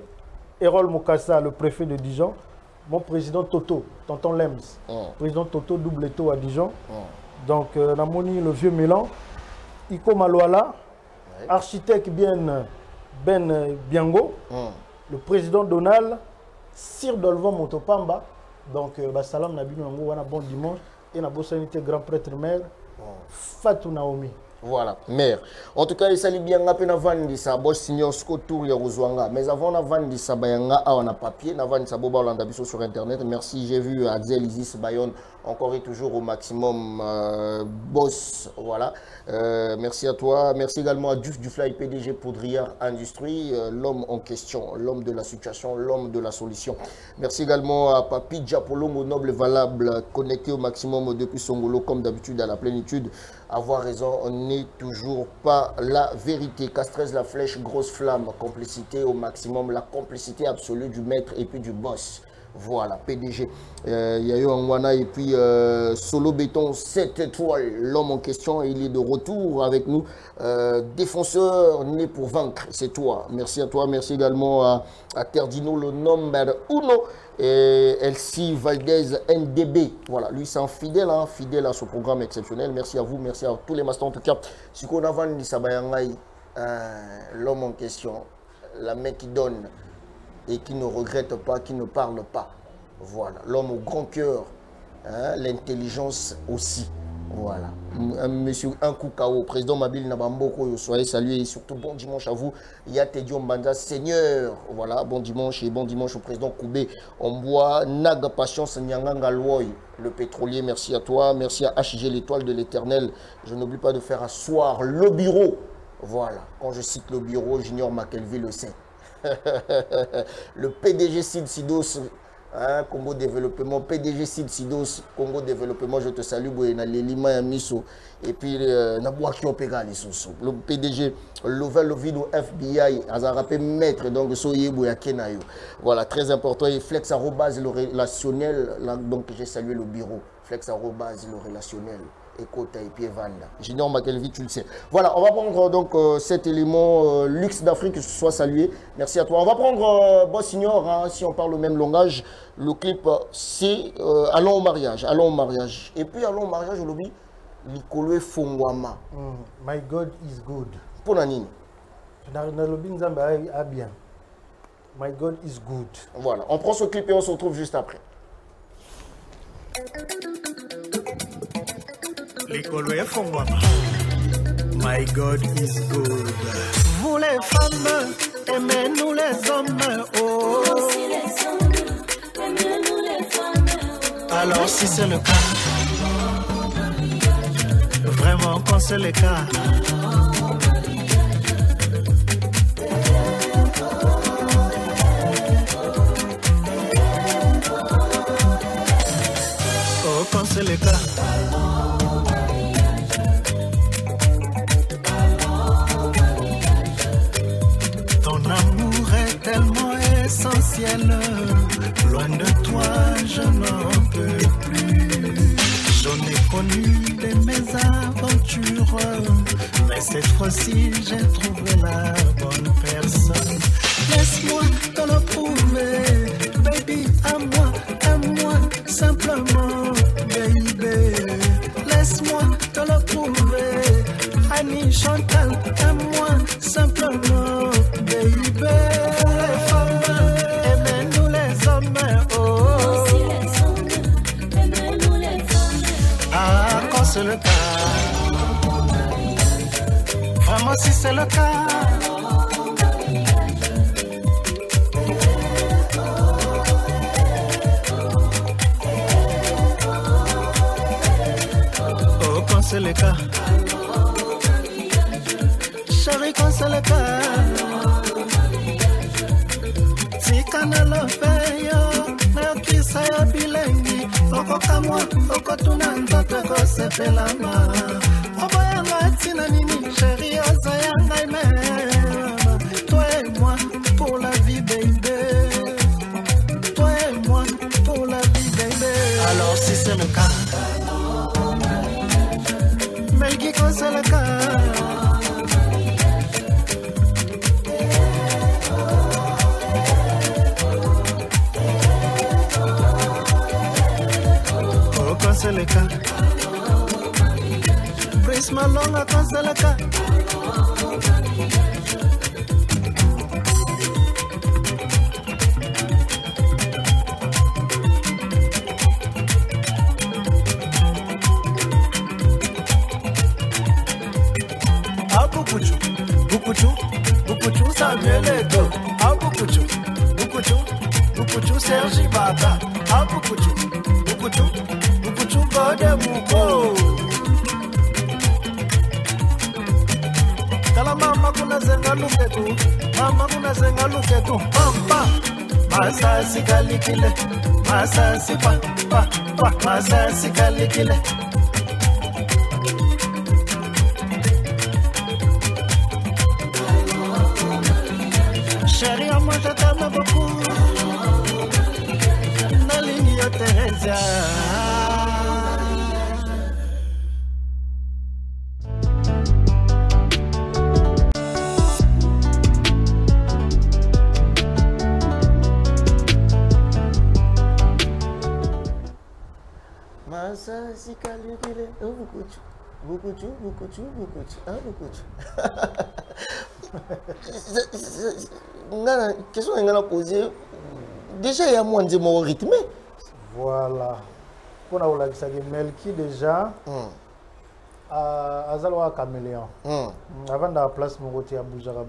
Erol Mokassa, le préfet de Dijon. Mon président Toto, Tonton Lems, président Toto double taux à Dijon. Donc, Namoni, le vieux Milan, Iko Malouala, architecte Ben Biango, le président Donald, Sir Dolvan Motopamba. Donc, Salam Nabi Nango, bon dimanche, et Nabo Sanité, grand prêtre maire, Fatou Naomi. Voilà, mère. En tout cas, il s'allie bien à peine avant de ça. Bon, signor Scotour, il y a Rouzouanga. Mais avant de ça, on a papier. Avant de ça, Boba Landabiso sur Internet. Merci, j'ai vu Axel Isis Bayonne encore et toujours au maximum. Boss, voilà. Merci à toi. Merci également à Duf Dufly, PDG Poudrière Industrie, l'homme en question, l'homme de la situation, l'homme de la solution. Merci également à Papi Diapolongo, noble et valable, connecté au maximum depuis Songolo, comme d'habitude à la plénitude. Avoir raison, on n'est toujours pas la vérité. Castrez la flèche, grosse flamme, complicité au maximum, la complicité absolue du maître et puis du boss. Voilà, PDG. Il y a eu Angwana et puis Solo Béton 7 étoiles, l'homme en question, il est de retour avec nous. Défenseur né pour vaincre, c'est toi. Merci à toi. Merci également à Terdino, le number 1. Et Elsie Valdez NDB, voilà, lui c'est un fidèle, hein, fidèle à ce programme exceptionnel. Merci à vous, merci à tous les masters en tout cas. Si on a vendu l'homme en question, la main qui donne et qui ne regrette pas, qui ne parle pas. Voilà, l'homme au grand cœur, hein, l'intelligence aussi. Voilà, monsieur Nkoukao, président Mabil Nabamboko, soyez salués et surtout bon dimanche à vous. Yatedio Mbanda, Seigneur. Voilà, bon dimanche et bon dimanche au président Koubé. On boit Naga Patience Nyanganga Loy, le pétrolier. Merci à toi. Merci à HG, l'étoile de l'éternel. Je n'oublie pas de faire asseoir le bureau. Voilà, quand je cite le bureau, j'ignore Makelville le sait. Le PDG Sid Sidos. Hein, Congo Développement, PDG Sid Sidos, Congo Développement, je te salue, et puis le PDG Lovell Lovino FBI, Azarapé Maître, donc voilà, très important, et Flex arrobase le relationnel, donc j'ai salué le bureau, Flex arrobase le relationnel. Écoute, et puis Vanda. J'ignore Makelvi, tu le sais. Voilà, on va prendre donc cet élément luxe d'Afrique, soit salué. Merci à toi. On va prendre Boss Signor, hein, si on parle le même langage. Le clip, c'est Allons au mariage. Allons au mariage. Et puis Allons au mariage, aujourd'hui, Likolo Fongwama. My God is good. Pour Nanine. Bien. My God is good. Voilà, on prend ce clip et on se retrouve juste après. L'école est fondée. My God is good. Vous les femmes, aimez-nous les hommes. Oh. Aussi les hommes, aimez-nous les femmes. Alors si c'est le cas, vraiment quand c'est le cas. Oh, quand c'est le cas. Loin de toi, je n'en peux plus. J'en ai connu de mes aventures, mais cette fois-ci, j'ai trouvé la bonne personne. Laisse-moi te le prouver, baby, à moi, simplement, baby. Laisse-moi te le prouver, Annie Chantal, à moi, simplement, baby. C'est le cas. Vraiment si c'est le cas. Tikana lofeyo, na kisa ya bilengi. Oko kamwa, oko tunantoto ko sepelama. Oba yanga tina nini, chérie oza yanga ime. Toi et moi, pour la vie, baby. Toi et moi, pour la vie, baby. Alors si c'est le cas, Melki quand c'est le cas. Quand c'est le cas, Brice Malonga quand c'est le cas. Ah Bukuchu, Samuel Eto. Ah Bukuchu, Sergi Bata. Ah Bukuchu, Bode Muko. Kala mama kuna zenga luketu, pampa. Masa sikalikile, masa sipa, masa sikalikile. Chérie, moi je t'aime beaucoup. Nalingi yo Teresa. Masa sikalikile, Bukuchu. Question que je posée. Déjà, il y a moins de mots rythmés. Voilà. Pour la Melki, déjà, à Zaloa Caméléon. Avant de la place, mon côté à Boujara.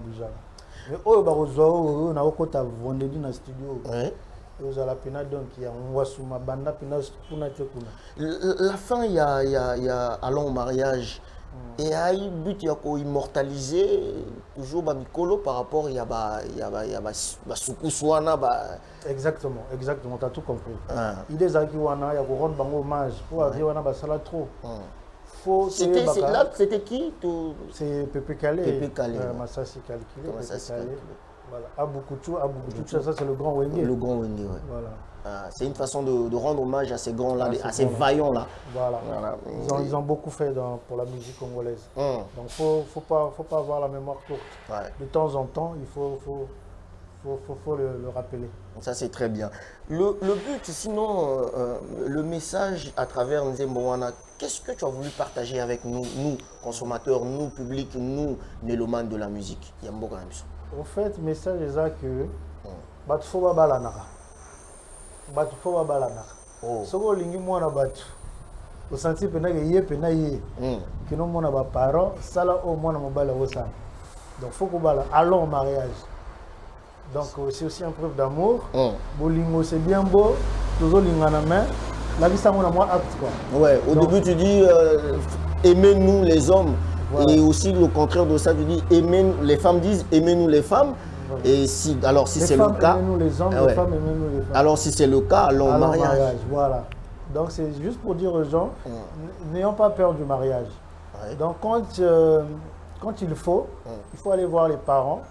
Mais oh, on a encore vendredi dans le studio. La fin, il y a allons au mariage. Et il y a un but immortaliser toujours Mikolo par rapport à Soukousouana. Exactement, tu as tout compris. Il y a des gens qui rendent hommage pour avoir un trop. C'était qui? C'est Pépé Calé. Massassi calculé. Voilà. Abukuchu, ça c'est le grand Wenge. Le grand Wenge, oui. Voilà. C'est une façon de rendre hommage à ces grands-là, à ces vaillants-là. Voilà. Ils ont beaucoup fait pour la musique congolaise. Donc faut pas avoir la mémoire courte. Ouais. De temps en temps, il faut le rappeler. Ça c'est très bien. Le but, sinon, le message à travers Nzemboana, qu'est-ce que tu as voulu partager avec nous consommateurs, nous publics, nous mélomanes de la musique? En fait, le message est ça que batu faut pas balanaka. Batu faut pas balanaka. Soko lingi mwana batu. Au senti pena que yé que non mwana ba parents sala au mwana mobala osana. Donc faut qu'on bala allons au mariage. Donc c'est aussi une preuve d'amour. Bolingo c'est bien beau, toujours lingana main. La vie ça mon moi acte quoi. Ouais, au début tu dis aimez-nous les hommes. Voilà. Et aussi le contraire de ça, tu dis les femmes disent aimez-nous les femmes. Voilà. Et si c'est le cas, aimez-nous les hommes, les femmes aimez-nous les femmes. Alors si c'est le cas, allons au mariage. Voilà. Donc c'est juste pour dire aux gens, n'ayons pas peur du mariage. Ouais. Donc quand il faut aller voir les parents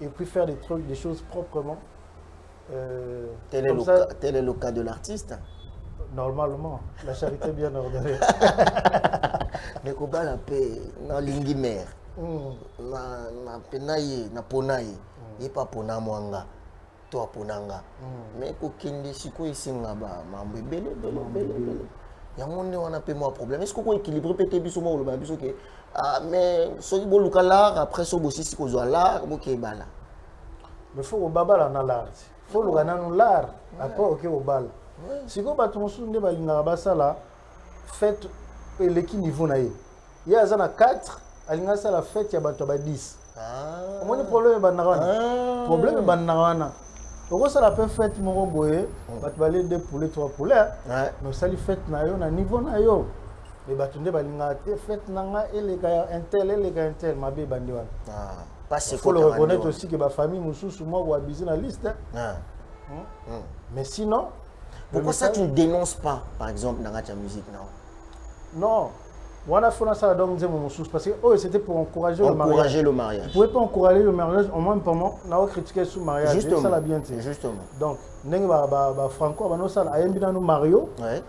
et puis faire des choses proprement. Tel est le cas de l'artiste. Normalement, la charité bien ordonnée. Mais comment la paix na lingi mère na penaye na ponaye et pas pona mwanga toi ponanga mais ko kende siko isinga ba mambo belé ya monde on a pe moi problème est-ce qu'on équilibre pété biso mo le biso ke mais soki bo lukala après so bosi siko zo la bo ke bala mais faut au baba na l'art faut le gana no l'art après OK au bal siko ba tout sunde ba linga basala fête eleki niveau na ye ya azana 4 alinga sala fête ya bato ba 10 omoni problème ba nakana problème ba nakana oko sala pe fête moko boye bato ba les 2 poulets 3 poulets mais sali fête na yo na niveau na yo mais bato nde ba linga te fête nanga eleka ya intel mabe bandi wana Il faut le reconnaître aussi que ma famille Moussou, moi, ou abusé la liste. Mais sinon. Pourquoi ça tu ne dénonces pas, par exemple, dans la musique, non? Non. On a fait ça donc parce que c'était pour encourager le mariage. Encourager le mariage. Vous ne pouvez pas encourager le mariage, au moins pour moi, on a critiqué sur le mariage. Justement. Ça l'a bien dit. Justement. Donc, Franco, a mis Mario. Ouais.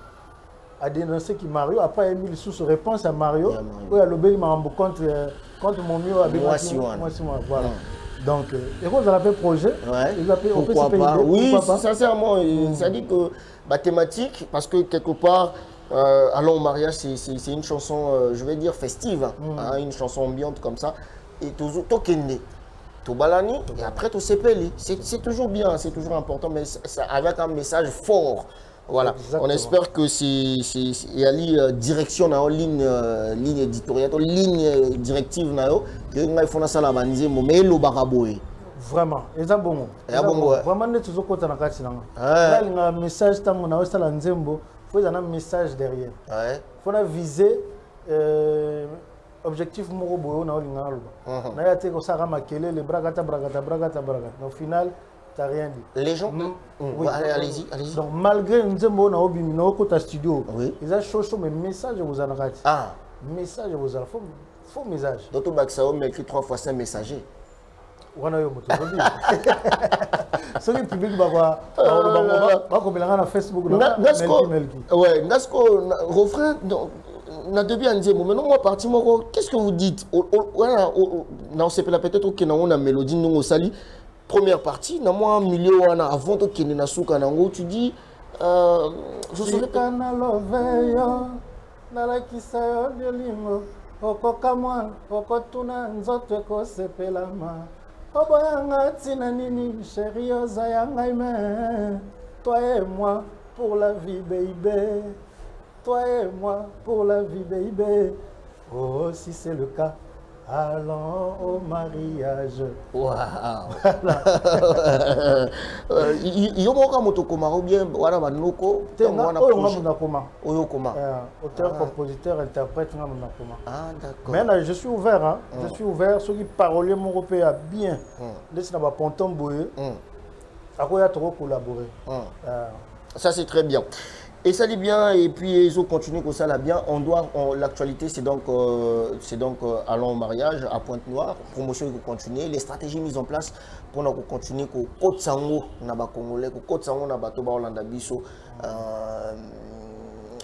A dénoncé qu'il Mario. Après, il a mis sous réponse à Mario. Il a lobé contre mon mieux. Moi, voilà. Donc, et quand vous avez fait projet, pourquoi pas? Oui, sincèrement, ça dit que la thématique, parce que quelque part, Allons au mariage, c'est une chanson, je vais dire, festive, une chanson ambiante comme ça. Et toujours, Balani, et après tout s'épelle. C'est toujours bien, c'est toujours important, mais avec un message fort. Voilà. Exactement. On espère que c'est direction dans ligne éditoriale, ligne directive que il faut ça la maniser mais le baraboy. Vraiment, et ça bon. Vraiment ne toujours côté na kati nanga. Là il y a un message tango na osala nzembo, faut y a un message derrière. Ouais. Faut la viser objectif moko boyo na olinga loba. Na ya te ko sara makele le bragata. Au final t'as rien dit. Les gens oui, allez-y. Donc malgré nzembo na obi na okota studio, ils a chocho mais message vous en rate. Ah, message vous en faut message. D'autres Baxao m'écrit 3 fois 5 messagers. On a eu moto. Ce qui est public va na Facebook ouais, Nasco refrain na debi anzemo maintenant moi parti moko qu'est-ce que vous dites voilà non c'est peut-être que on a mélodie nous sali première partie na moi milieu wana avant to kene na suka nango tu dis je serai kana loveyo na la kisayo limo okoka mwa okotuna nzoto ko sepelama oboyanga tina nini chérie ozayanga ime toi et moi pour la vie baby toi et moi pour la vie baby oh si c'est le cas allons au mariage. Waouh. Yo moka motokoma ou bien wana banoko wana projet oyo koma auteur compositeur interprète nga monakoma. Ah d'accord. Mais là je suis ouvert hein. Je suis ouvert ceux qui parlent mon européen bien. Laisse na ba ponton boye. Akoya trop collaborer. Ça c'est très bien. Et ça dit bien, et puis ils ont continué comme ça là bien. L'actualité c'est donc allons au mariage à Pointe-Noire, promotion qui continue, les stratégies mises en place pour nous continuer que Côte Sango na ba Congolais, que Côte Sango na ba Toba Hollanda biso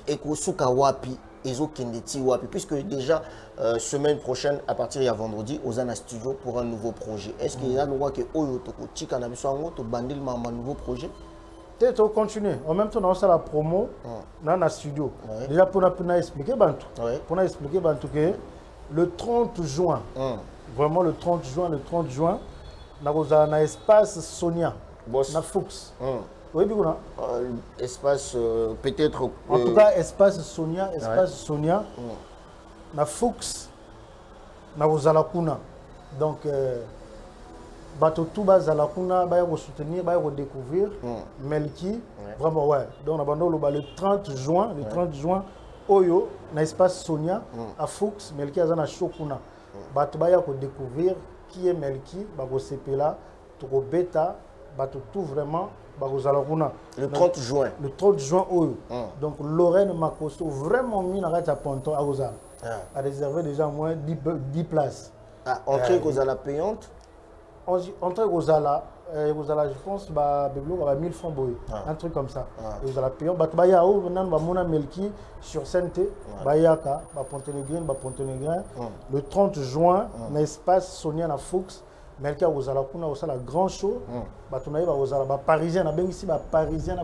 et que Suka Wapi, ils ont kendeti Wapi puisque déjà semaine prochaine à partir de vendredi aux Ana Studio pour un nouveau projet. Est-ce qu'il y a le droit que Oyo Toko Tika na biso ngo to bandil ma nouveau projet? On continue. En même temps, on a la promo dans le studio. Déjà, pour expliquer Bantou. Pour expliquer Bantou que le 30 juin, vraiment le 30 juin, on a un espace Sonia, na Fuchs. Oui, bien. Espace peut-être. En tout cas, espace Sonia, na Fuchs, na Ozalakuna. Donc, bato tout bas à la kuna ba yo soutenir ba yo découvrir Melki vraiment ouais donc on a le 30 juin oyo na espace Sonia à Fuchs Melki azana shokuna bato ba yo découvrir qui est Melki ba go sepela to go beta bato tout vraiment ba go zala kuna le 30 juin oyo donc Lorraine Makoso vraiment mis na rata ponton à Ozala a réservé déjà moins 10 places entrée Ozala payante. Entrée Rosala, je pense, bah, 1000 francs boy, un truc comme ça. Rosala payant, bah, Bayao, maintenant, Mona Melki sur Sainte, Bayaka, Pontenegrin, le 30 juin, l'espace Sonia na Fuchs, Melki Rosala, Kuna, Rosala, grand show, bah, tu n'as pas Rosala, bah, parisien, bien ici, bah, parisienne,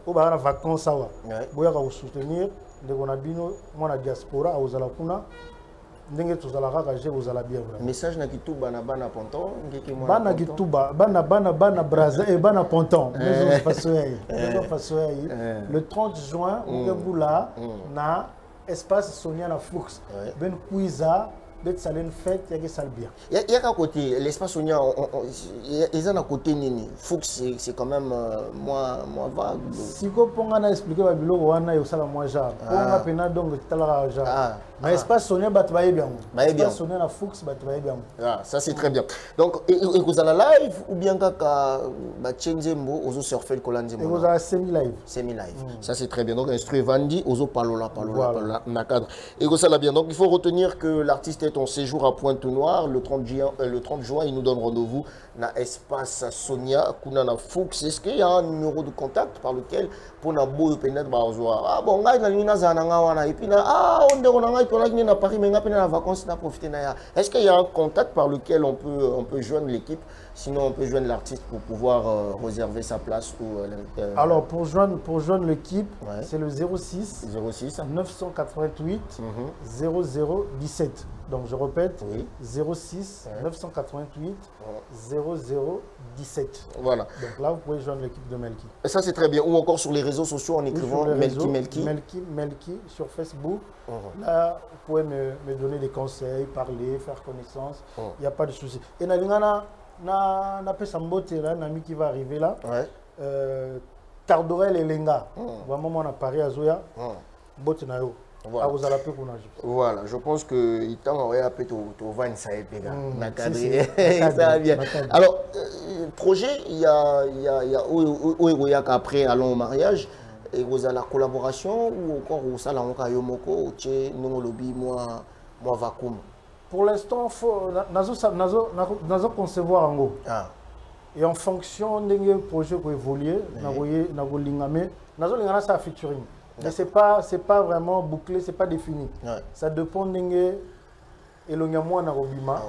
ou bah, en vacances, ça va. Boyaka vous soutenir, de Gonabino, moi, diaspora, Rosala, Kuna. Message na kituba na bana ponton bana kituba bana braza et bana ponton le 30 juin on na espace Sonia na Fuchs ben Kouiza d'être salé une fête, il y a que ça le bien. Il y a qu'à côté, l'espace Sonia, ils ont à côté Nini. Fuchs, c'est quand même moins vague. Si vous pouvez expliquer à Bilo, on a eu ça la moins jar. On a peine donc de tout à jar. Mais l'espace Sonia, bah tu vas bien. L'espace Sonia la Fuchs, bah tu vas bien. Ah, ça c'est très bien. Donc, et vous allez live ou bien qu'à Tchenzembo, aux surfer le Kolanzembo? Et vous allez semi-live. Semi-live. Ça c'est très bien. Donc, instruit Vandi, aux palola, na cadre. Et vous allez bien. Donc, il faut retenir que l'artiste est en séjour à Pointe-Noire le 30 juin. Il nous donne rendez-vous dans l'espace Sonia, Kunana Fuchs. Est-ce qu'il y a un numéro de contact par lequel pour na beau peut-être ah bon, on a une et puis on a Paris, mais on a vacances, on a profité. Est-ce qu'il y a un contact par lequel on peut joindre l'équipe? Sinon, on peut joindre l'artiste pour pouvoir réserver sa place ou alors, pour joindre l'équipe, c'est le 06 988 0017. Donc, je répète, 06 988 0017. Voilà. Donc là, vous pouvez joindre l'équipe de Melki. Et ça, c'est très bien. Ou encore sur les réseaux sociaux en écrivant Melki sur Facebook. Là, vous pouvez me donner des conseils, parler, faire connaissance. Il n'y a pas de souci. Et na Pesambote, là, un ami qui va arriver là. Tardorel et Lenga. Vraiment, on a parlé à Zoya. Botenayo. Voilà, je pense que il t'en aurait appelé au vin ça et péga. Alors, projet, il y a qu'après allons au mariage et vous avez la collaboration ou encore au salon Kayomoko, chez nous lobby moi vacuum. Pour l'instant, nous concevoir en haut. Et en fonction de projet qui évolue, nous avons ça featuring. Mais ce n'est pas vraiment bouclé, ce n'est pas défini. Ça dépend de l'éloignement de Robima.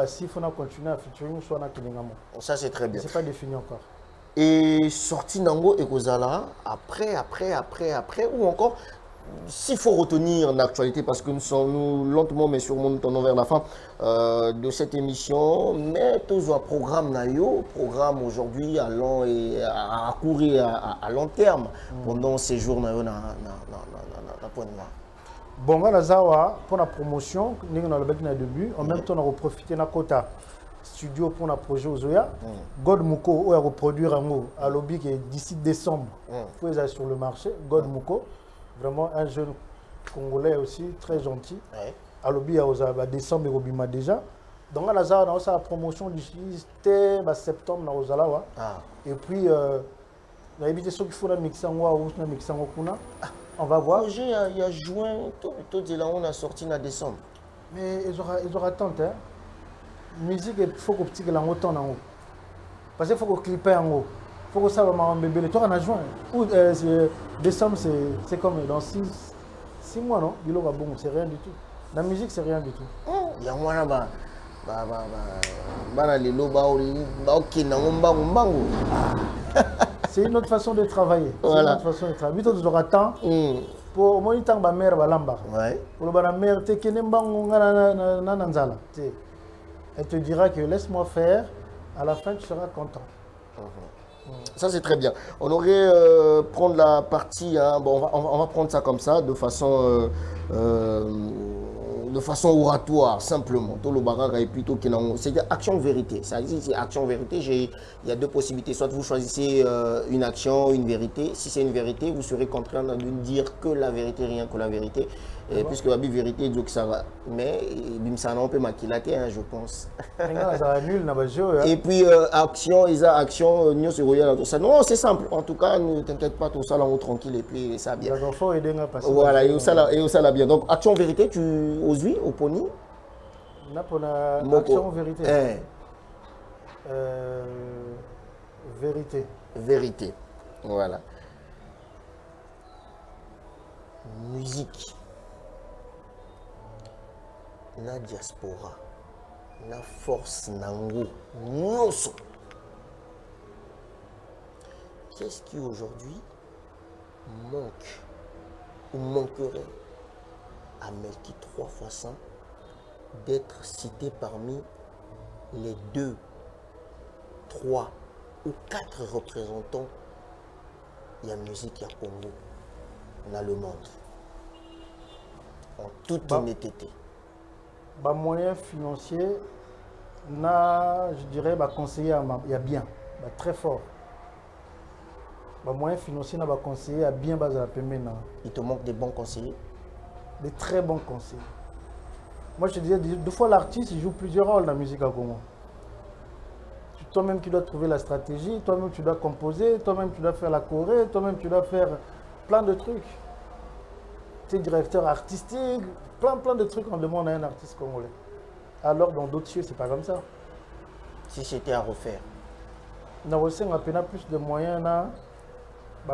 Si on continue à featuring, soit on ça c'est très bien. Ce n'est pas défini encore. Et sorti Nango et Kozala, après, ou encore, s'il faut retenir l'actualité, parce que nous sommes lentement mais sûrement nous tournons vers la fin de cette émission, mais tous un programme aujourd'hui allant et à courir à long terme pendant ces jours dans Pointe-Noire. Bon, voilà, pour la promotion, nous avons le début, en même temps on a profité de la quota studio pour un projet aux Zoya. God Muko, on va reproduire un mot à lobby qui est d'ici décembre, pour les sur le marché. God Muko. Vraiment un jeune Congolais aussi, très gentil. À lobby, à décembre, il y a déjà. Donc, on a la promotion du septembre. Et puis, on a évité ceux qui font la mixer on va voir. Le projet, il y a juin, tout de là, on a sorti en décembre. Mais ils auront attente. La musique, il faut que tu aies autant en haut. Parce qu'il faut que tu clipes en haut. Il faut que ça va bébé. Le tour en juin. Décembre, c'est comme dans 6 mois, non? C'est rien du tout. La musique, c'est rien du tout. Il y a moi là-bas. C'est une autre façon de travailler. Voilà. C'est une autre façon de travailler. Tu auras temps pour moi, il y a une mère pour la mère, elle te dira que laisse-moi faire. À la fin, tu seras content. Ça c'est très bien. On aurait prendre la partie, bon, on va prendre ça comme ça, de façon oratoire, simplement. Tout le barrage est plutôt que c'est action vérité. Ça existe, c'est action vérité. Il y a deux possibilités. Soit vous choisissez une action, une vérité. Si c'est une vérité, vous serez contraint de ne dire que la vérité, rien que la vérité. Puisque la vérité, donc ça va. Mais ça n'a pas maquillaté, je pense. Et puis action, non, c'est simple. En tout cas, ne t'inquiète pas, tout ça là, on tranquille et puis ça va bien. Voilà, et ça là bien. Donc action vérité, tu oses au pony. Action vérité. Vérité. Vérité. Voilà. Musique. La diaspora, la force nango, noso. Qu'est-ce qui aujourd'hui manque ou manquerait à Melki 3x100 d'être cité parmi les 2, 3 ou 4 représentants de la musique à Congo dans le monde, en toute honnêteté? moyens financiers, je dirais, conseiller, il y a bien, très fort. Moyens financiers, conseiller, bien bas à la paiement. Il te manque des bons conseillers? Des très bons conseillers. Moi, je te disais, deux fois l'artiste, il joue plusieurs rôles dans la musique à Congo. Toi-même, tu dois trouver la stratégie, toi-même, tu dois composer, toi-même, tu dois faire la choré, toi-même, tu dois faire plein de trucs. Tu es directeur artistique, plein de trucs, on demande à un artiste congolais. Alors, dans d'autres cieux, c'est pas comme ça. Si c'était à refaire. Nous avons plus de moyens à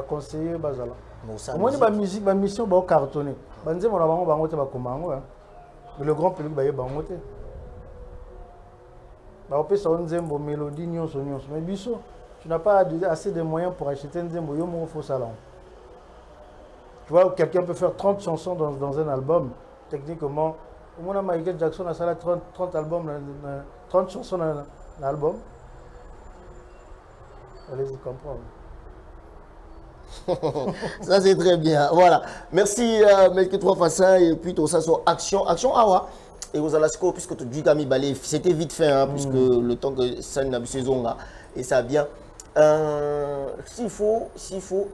conseiller. Au moins, la musique, la mission, va cartonner. Mais le grand public va y bangoter. On peut faire une mélodie, mais biso, tu n'as pas assez de moyens pour acheter une zembo, il faut salon. Tu vois, quelqu'un peut faire 30 chansons dans un album. Techniquement, au moins Michael Jackson a 30 albums, 30 chansons dans l'album. Allez-y comprendre. Ça c'est très bien. Voilà. Merci Melke 3 Fassin et puis tout ça sur Action Awa. Et aux Alasko, puisque tu dis Kami Balé, c'était vite fait, hein, puisque le temps que ça n'a pas saison là, et ça vient. S'il faut,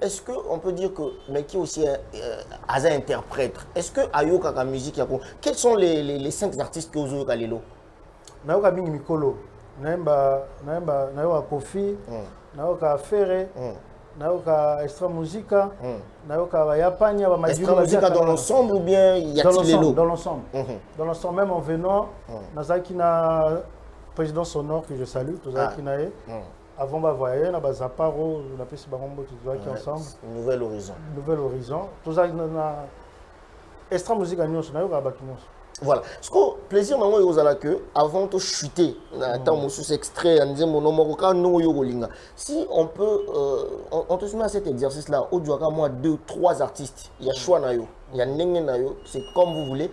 est-ce qu'on peut dire que Melke aussi Aza interprète? Est-ce que Ayo Kaka musique, quels sont les 5 artistes que vous avez Kalelo? Nayoka Mingi Mikolo, Nayoka Kofi, Nayoka Ferre. Nayoka Extra Musica, Nayoka Yapania, Extra Musica dans l'ensemble ou bien y a-t-il les lots? Dans l'ensemble. Dans l'ensemble, même en venant, Nazaki na président sonore que je salue, tout ça qui n'a avant de voyager, na Bazaparo, on appelle ce barombo tout ça qui ensemble. Nouvel horizon. Nouvel horizon. Tout ça na Extra Musica nyos, Nayoka Bakinos. Voilà. Ce que plaisir maintenant que avant de chuter, attends sous extrait, si on peut, on te soumet à cet exercice là, au doit moi 2-3 artistes, il y a choix nayo, il y a nenge nayo, c'est comme vous voulez,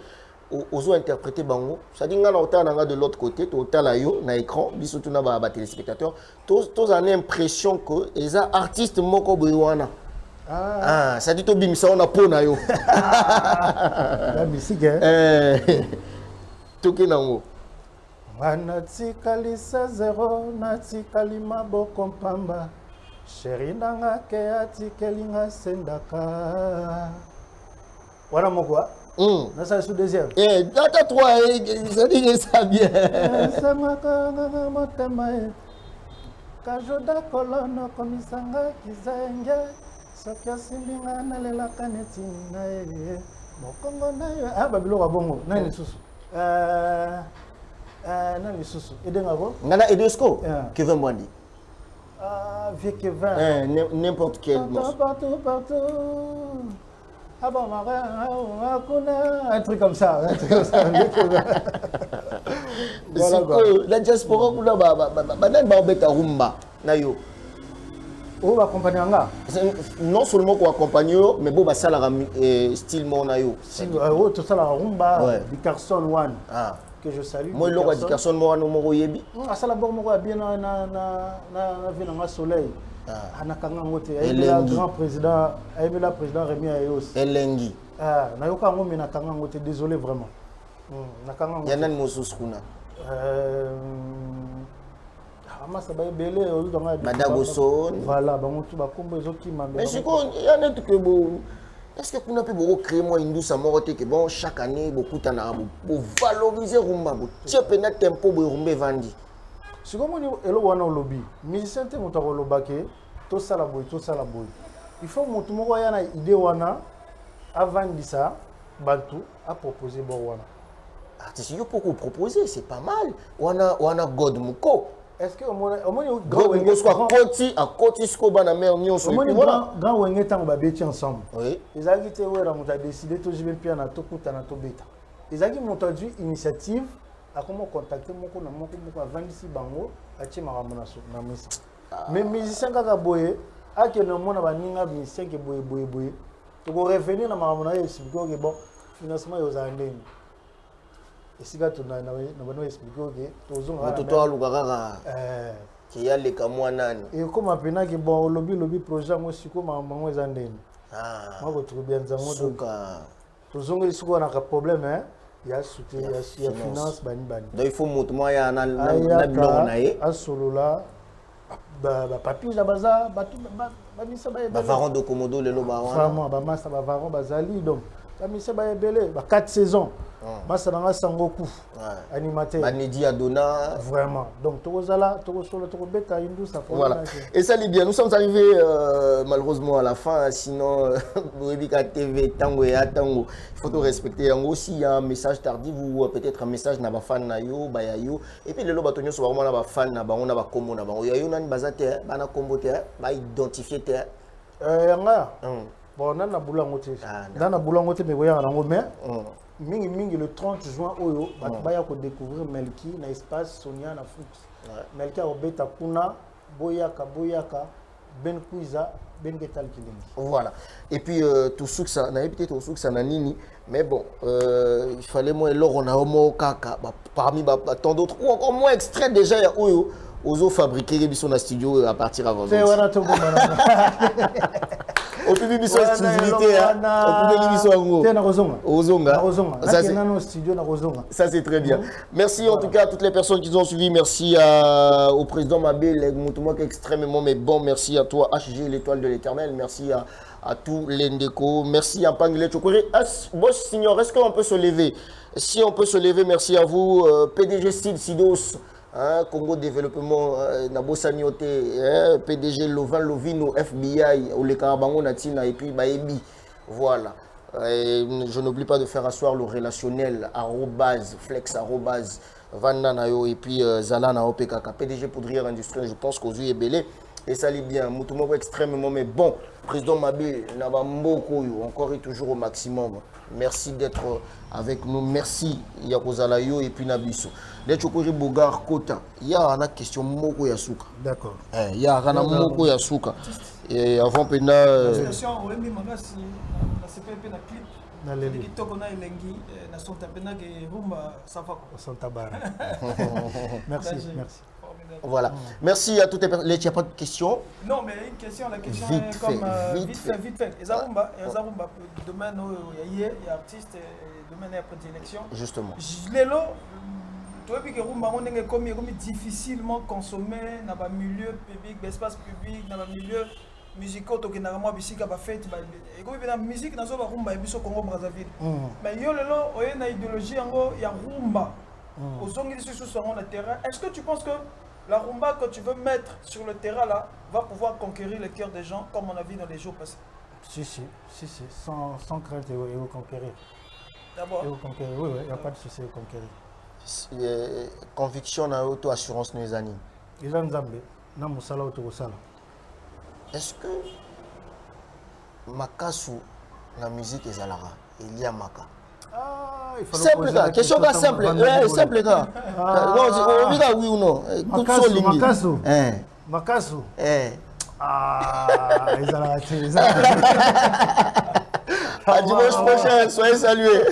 aux interpréter bango. Ça dit que de l'autre côté, tu as nayo na écran, bisotu na ba téléspectateurs, tous en impression que les artistes moko boywana. Ça dit que bim ça on a pour nayo. La musique hein. Toke nango. Wanatikali sa zero natikali maboko pamba. Sheri nanga ke atikeli nga sendaka. Wana moko na ça sous deuxième. Data 3 ça dit que ça bien. Ça maka motema e. Kajoda kolono komisanga kizenge. Sokia simbinga na lela kaneti na e mokongo na yo babilo ka bongo nani susu nani susu edenga ko ngana Edesco Kevin Mwandi vieux Kevin n'importe quel partout ah bon un truc comme ça voilà quoi la diaspora kula ba beta rumba na yo. Vous accompagnez non seulement pour accompagner, mais bon, ça la style monayo. Tout ça la rumba, Dickerson One, que je salue. Moi, le Dickerson One, on m'a yebi. Ça la bonne moi bien na vie na soleil. Anakanga ngote. Le grand président, le président Rémi Ayos. Elengi. Na yoka ngomi na kanga ngote, désolé vraiment. Nakanga ngote. Yanan mosus kuna. Madagoson. Voilà, mais c'est quoi, il y a un truc que bon. Est-ce que vous avez créé moi une douce amorité que bon chaque année beaucoup de temps pour valoriser rumba, pour tirer un tempo pour rumba vendi. C'est comme on est là au lobby. Musicien te monta au lobby tout ça la boy. Il faut que tout le monde ait une idée wana avant de ça, bantu à proposer bon wana. Artiste yo pourquoi proposer, c'est pas mal. Wana God Muko. Est-ce que au moins grand côté ce qu'on va na mer nyon so grand wenge tango ba beti ensemble. Oui. Les agité ouais on a décidé to jibe pia na tokuta na to beta. Les agi montadu initiative a comment contacter moko a vendisi bango a ti makambo na misa. Mais musicien kaka boye a ke no mona baninga musicien ke boye. To ko revenir na makambo na expliquer que bon financement yo za ndeni. Et si tu as expliqué que tu as les camoines. Et comme appena que bon lobby projet moi si comme maman ezandeni. Moi je trouve bien zango donc. Tu zongo ici on a un problème hein. il y a soutien, il y a finance, bani. Donc il faut montrer il y a un blanc naé. À solo là, papi la baza, Varon de Komodo le loba. Vraiment, massa varon bazali donc. Ça me fait belé, 4 saisons. Massa nanga sangoku. Animateur. Banedi Adona. Vraiment. Donc Togozala, Togosolo, Togobeta, Indou, ça fait. Voilà. Et ça Libia, nous sommes arrivés malheureusement à la fin, sinon Webika TV Tango et Tango. Il faut tout respecter. Aussi il y a un message tardif ou peut-être un message na ba fan na yo, ba ya yo. Et puis le loba tonyo so vraiment na ba fan na ba on na ba kombo na ba. Yo yo nani bazate, ba na kombo te, ba identifier te. Yanga. Bon, on a boulango te. Dans boulango te mais voyons nango mais mingi le 30 juin oyo baya ko découvrir Melki na espace Sonia na Foot. Melki a obeta kuna boyaka ben kuiza ben getal kilingi. Voilà. Et puis tout ça na peut-être tout ça na nini mais bon il fallait moi l'or on a homo kaka parmi tant d'autres ou encore moins extrait déjà ya oyo ozo fabriquer les bisons na studio à partir avant. C'est voilà tout bon. Au public mission exclusivité au public mission Ozonga. Ça c'est très bien. Merci en tout cas à toutes les personnes qui nous ont suivis. Merci au président Mabel Moutouma qui est extrêmement mais bon. Merci à toi HG l'étoile de l'éternel. Merci à tous les Ndeko. Merci à Pangile Chokore. Boss Signor, est-ce qu'on peut se lever? Si on peut se lever, merci à vous. PDG Style Sidos. Congo Développement, Nabosaniote, PDG Lovan Lovino, FBI, Olekarabango Natina et puis Baebi. Voilà. Je n'oublie pas de faire asseoir le relationnel, flex, Vandanayo et puis Zalana OPKK. PDG Poudrière Industrielle, je pense qu'aux yeux est belé. Et ça lit bien. Moutoumoko extrêmement, mais bon. Président Mabé, Nabamboko, encore et toujours au maximum. Merci d'être avec nous. Merci Yakozalayo et puis Nabiso. Les Chokori Bogar Kota. Il y a une question Moko Yasuka. D'accord. Il y a un Moko Yasuka. Et avant Pena. Merci. Voilà. Merci à toutes les personnes. Il n'y a pas de questions? Non, mais une question. La question vite est comme fait. vite fait. Et Zarumba, domaine il y a artiste, domaine après élection. Justement. Lelo, toi puis que Rumba on est comme difficilement consommé dans le milieu public, l'espace public, dans le milieu musical, donc dans la musique à fête, et comme la musique dans le Rumba et puis au Congo Brazzaville. Mais yo lelo, il y a une idéologie il y a Rumba. Aux ongles sur le terrain. Est-ce que tu penses que la rumba que tu veux mettre sur le terrain là va pouvoir conquérir le cœur des gens comme on a vu dans les jours passés? Si. Sans crainte, il va conquérir. D'abord. Oui, il n'y a pas de souci à conquérir. Conviction à auto-assurance nous anime. Est-ce que Makasu, la musique est Zalara? Il y a Maka. Simple gars, question gars simple, simple gars. On va oui ou non. Makasu. À dimanche prochain, soyez salués.